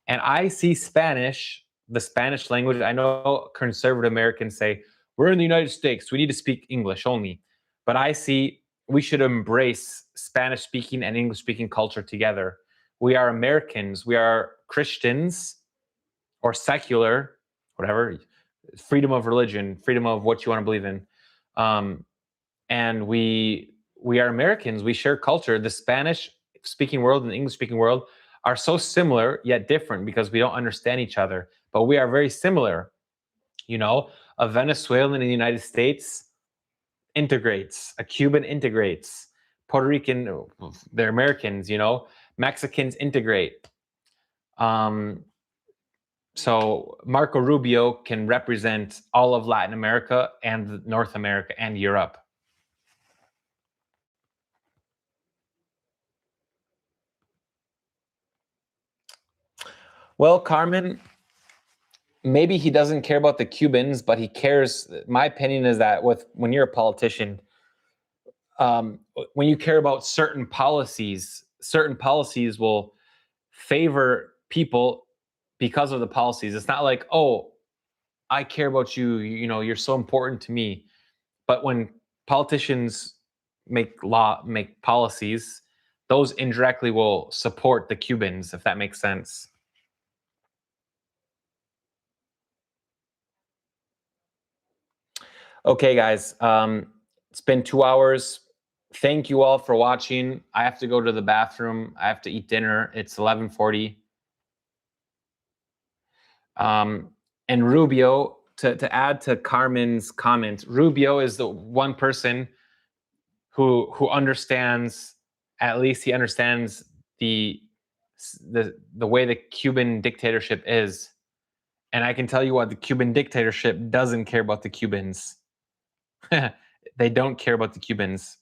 And I see Spanish, the Spanish language. I know conservative Americans say, we're in the United States, we need to speak English only. But I see we should embrace Spanish speaking and English speaking culture together. We are Americans, we are Christians or secular, whatever, freedom of religion, freedom of what you want to believe in. And we are Americans. We share culture. The Spanish speaking world and the English speaking world are so similar yet different because we don't understand each other, but we are very similar. You know, a Venezuelan in the United States integrates, a Cuban integrates, Puerto Rican, they're Americans, you know, Mexicans integrate. So Marco Rubio can represent all of Latin America and North America and Europe. Well, Carmen, maybe he doesn't care about the Cubans, but he cares. My opinion is that when you're a politician, when you care about certain policies will favor people because of the policies. It's not like, oh, I care about you, you know, you're so important to me. But when politicians make policies, those indirectly will support the Cubans, if that makes sense. Okay, guys, it's been 2 hours. Thank you all for watching. I have to go to the bathroom. I have to eat dinner. It's 11:40. And Rubio, to add to Carmen's comment, Rubio is the one person who understands, at least he understands the way the Cuban dictatorship is. And I can tell you what, the Cuban dictatorship doesn't care about the Cubans. They don't care about the Cubans.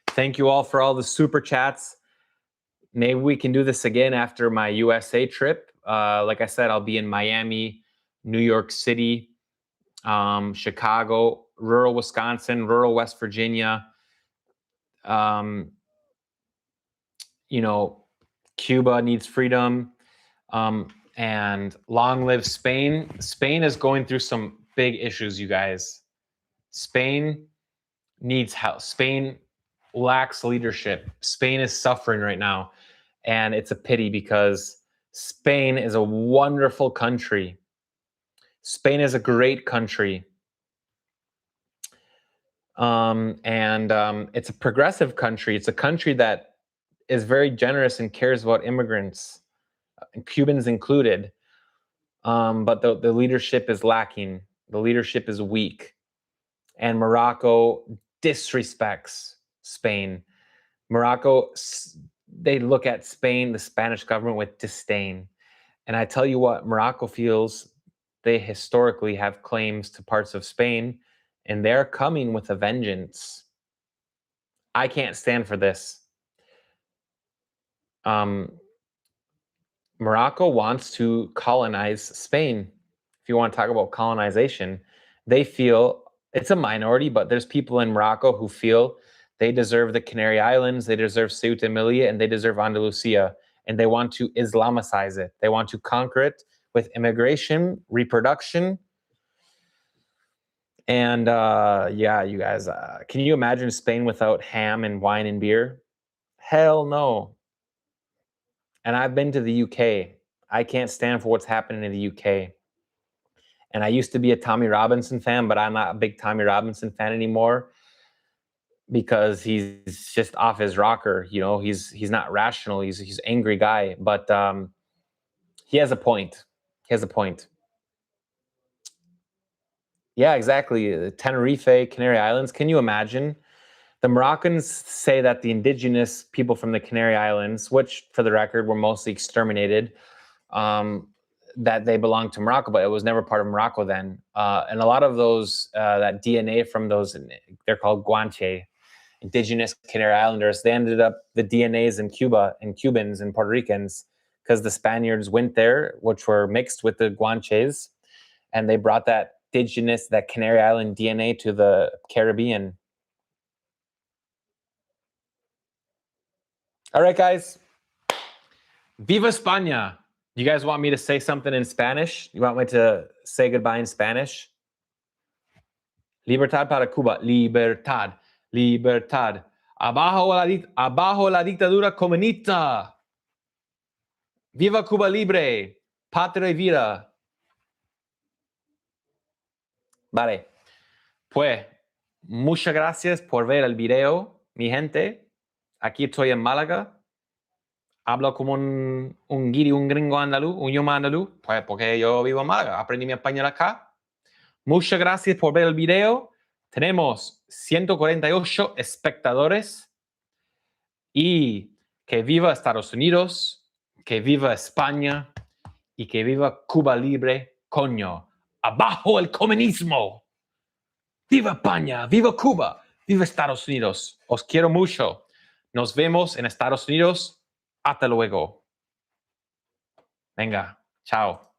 Thank you all for all the super chats. Maybe we can do this again after my USA trip. Like I said, I'll be in Miami, New York City, Chicago, rural Wisconsin, rural West Virginia. You know, Cuba needs freedom. And long live Spain. Spain is going through some big issues, you guys. Spain needs help. Spain lacks leadership. Spain is suffering right now. And it's a pity because Spain is a wonderful country. Spain is a great country. It's a progressive country. It's a country that is very generous and cares about immigrants, Cubans included. But the leadership is lacking. The leadership is weak. And Morocco disrespects Spain. Morocco, they look at Spain, the Spanish government, with disdain. And I tell you what, Morocco feels they historically have claims to parts of Spain, and they're coming with a vengeance. I can't stand for this. Morocco wants to colonize Spain. If you want to talk about colonization, they feel it's a minority, but there's people in Morocco who feel they deserve the Canary Islands, they deserve Ceuta and Melilla, and they deserve Andalusia, and they want to Islamicize it. They want to conquer it with immigration, reproduction, and yeah, you guys, can you imagine Spain without ham and wine and beer? Hell no. And I've been to the UK. I can't stand for what's happening in the UK. And I used to be a Tommy Robinson fan, but I'm not a big Tommy Robinson fan anymore. because he's just off his rocker. You know, he's not rational. He's angry guy, but he has a point. He has a point. Yeah, exactly. Tenerife, Canary Islands. Can you imagine? The Moroccans say that the indigenous people from the Canary Islands, which for the record were mostly exterminated, that they belong to Morocco, but it was never part of Morocco then. And a lot of those, that DNA from those, they're called Guanche, indigenous Canary Islanders, they ended up, the DNAs in Cuba and Cubans and Puerto Ricans, because the Spaniards went there, which were mixed with the Guanches, and they brought that indigenous, that Canary Island DNA to the Caribbean. All right, guys. Viva España. You guys want me to say something in Spanish? You want me to say goodbye in Spanish? Libertad para Cuba. Libertad. Libertad. Abajo la dictadura comunista. Viva Cuba libre. Patria y vida. Vale. Pues, muchas gracias por ver el video, mi gente. Aquí estoy en Málaga. Hablo como un guiri, un gringo andaluz, un idioma andaluz, pues porque yo vivo en Málaga, aprendí mi español acá. Muchas gracias por ver el video. Tenemos 148 espectadores. Y que viva Estados Unidos, que viva España y que viva Cuba libre, coño. ¡Abajo el comunismo! ¡Viva España! ¡Viva Cuba! ¡Viva Estados Unidos! Os quiero mucho. Nos vemos en Estados Unidos. Hasta luego. Venga, chao.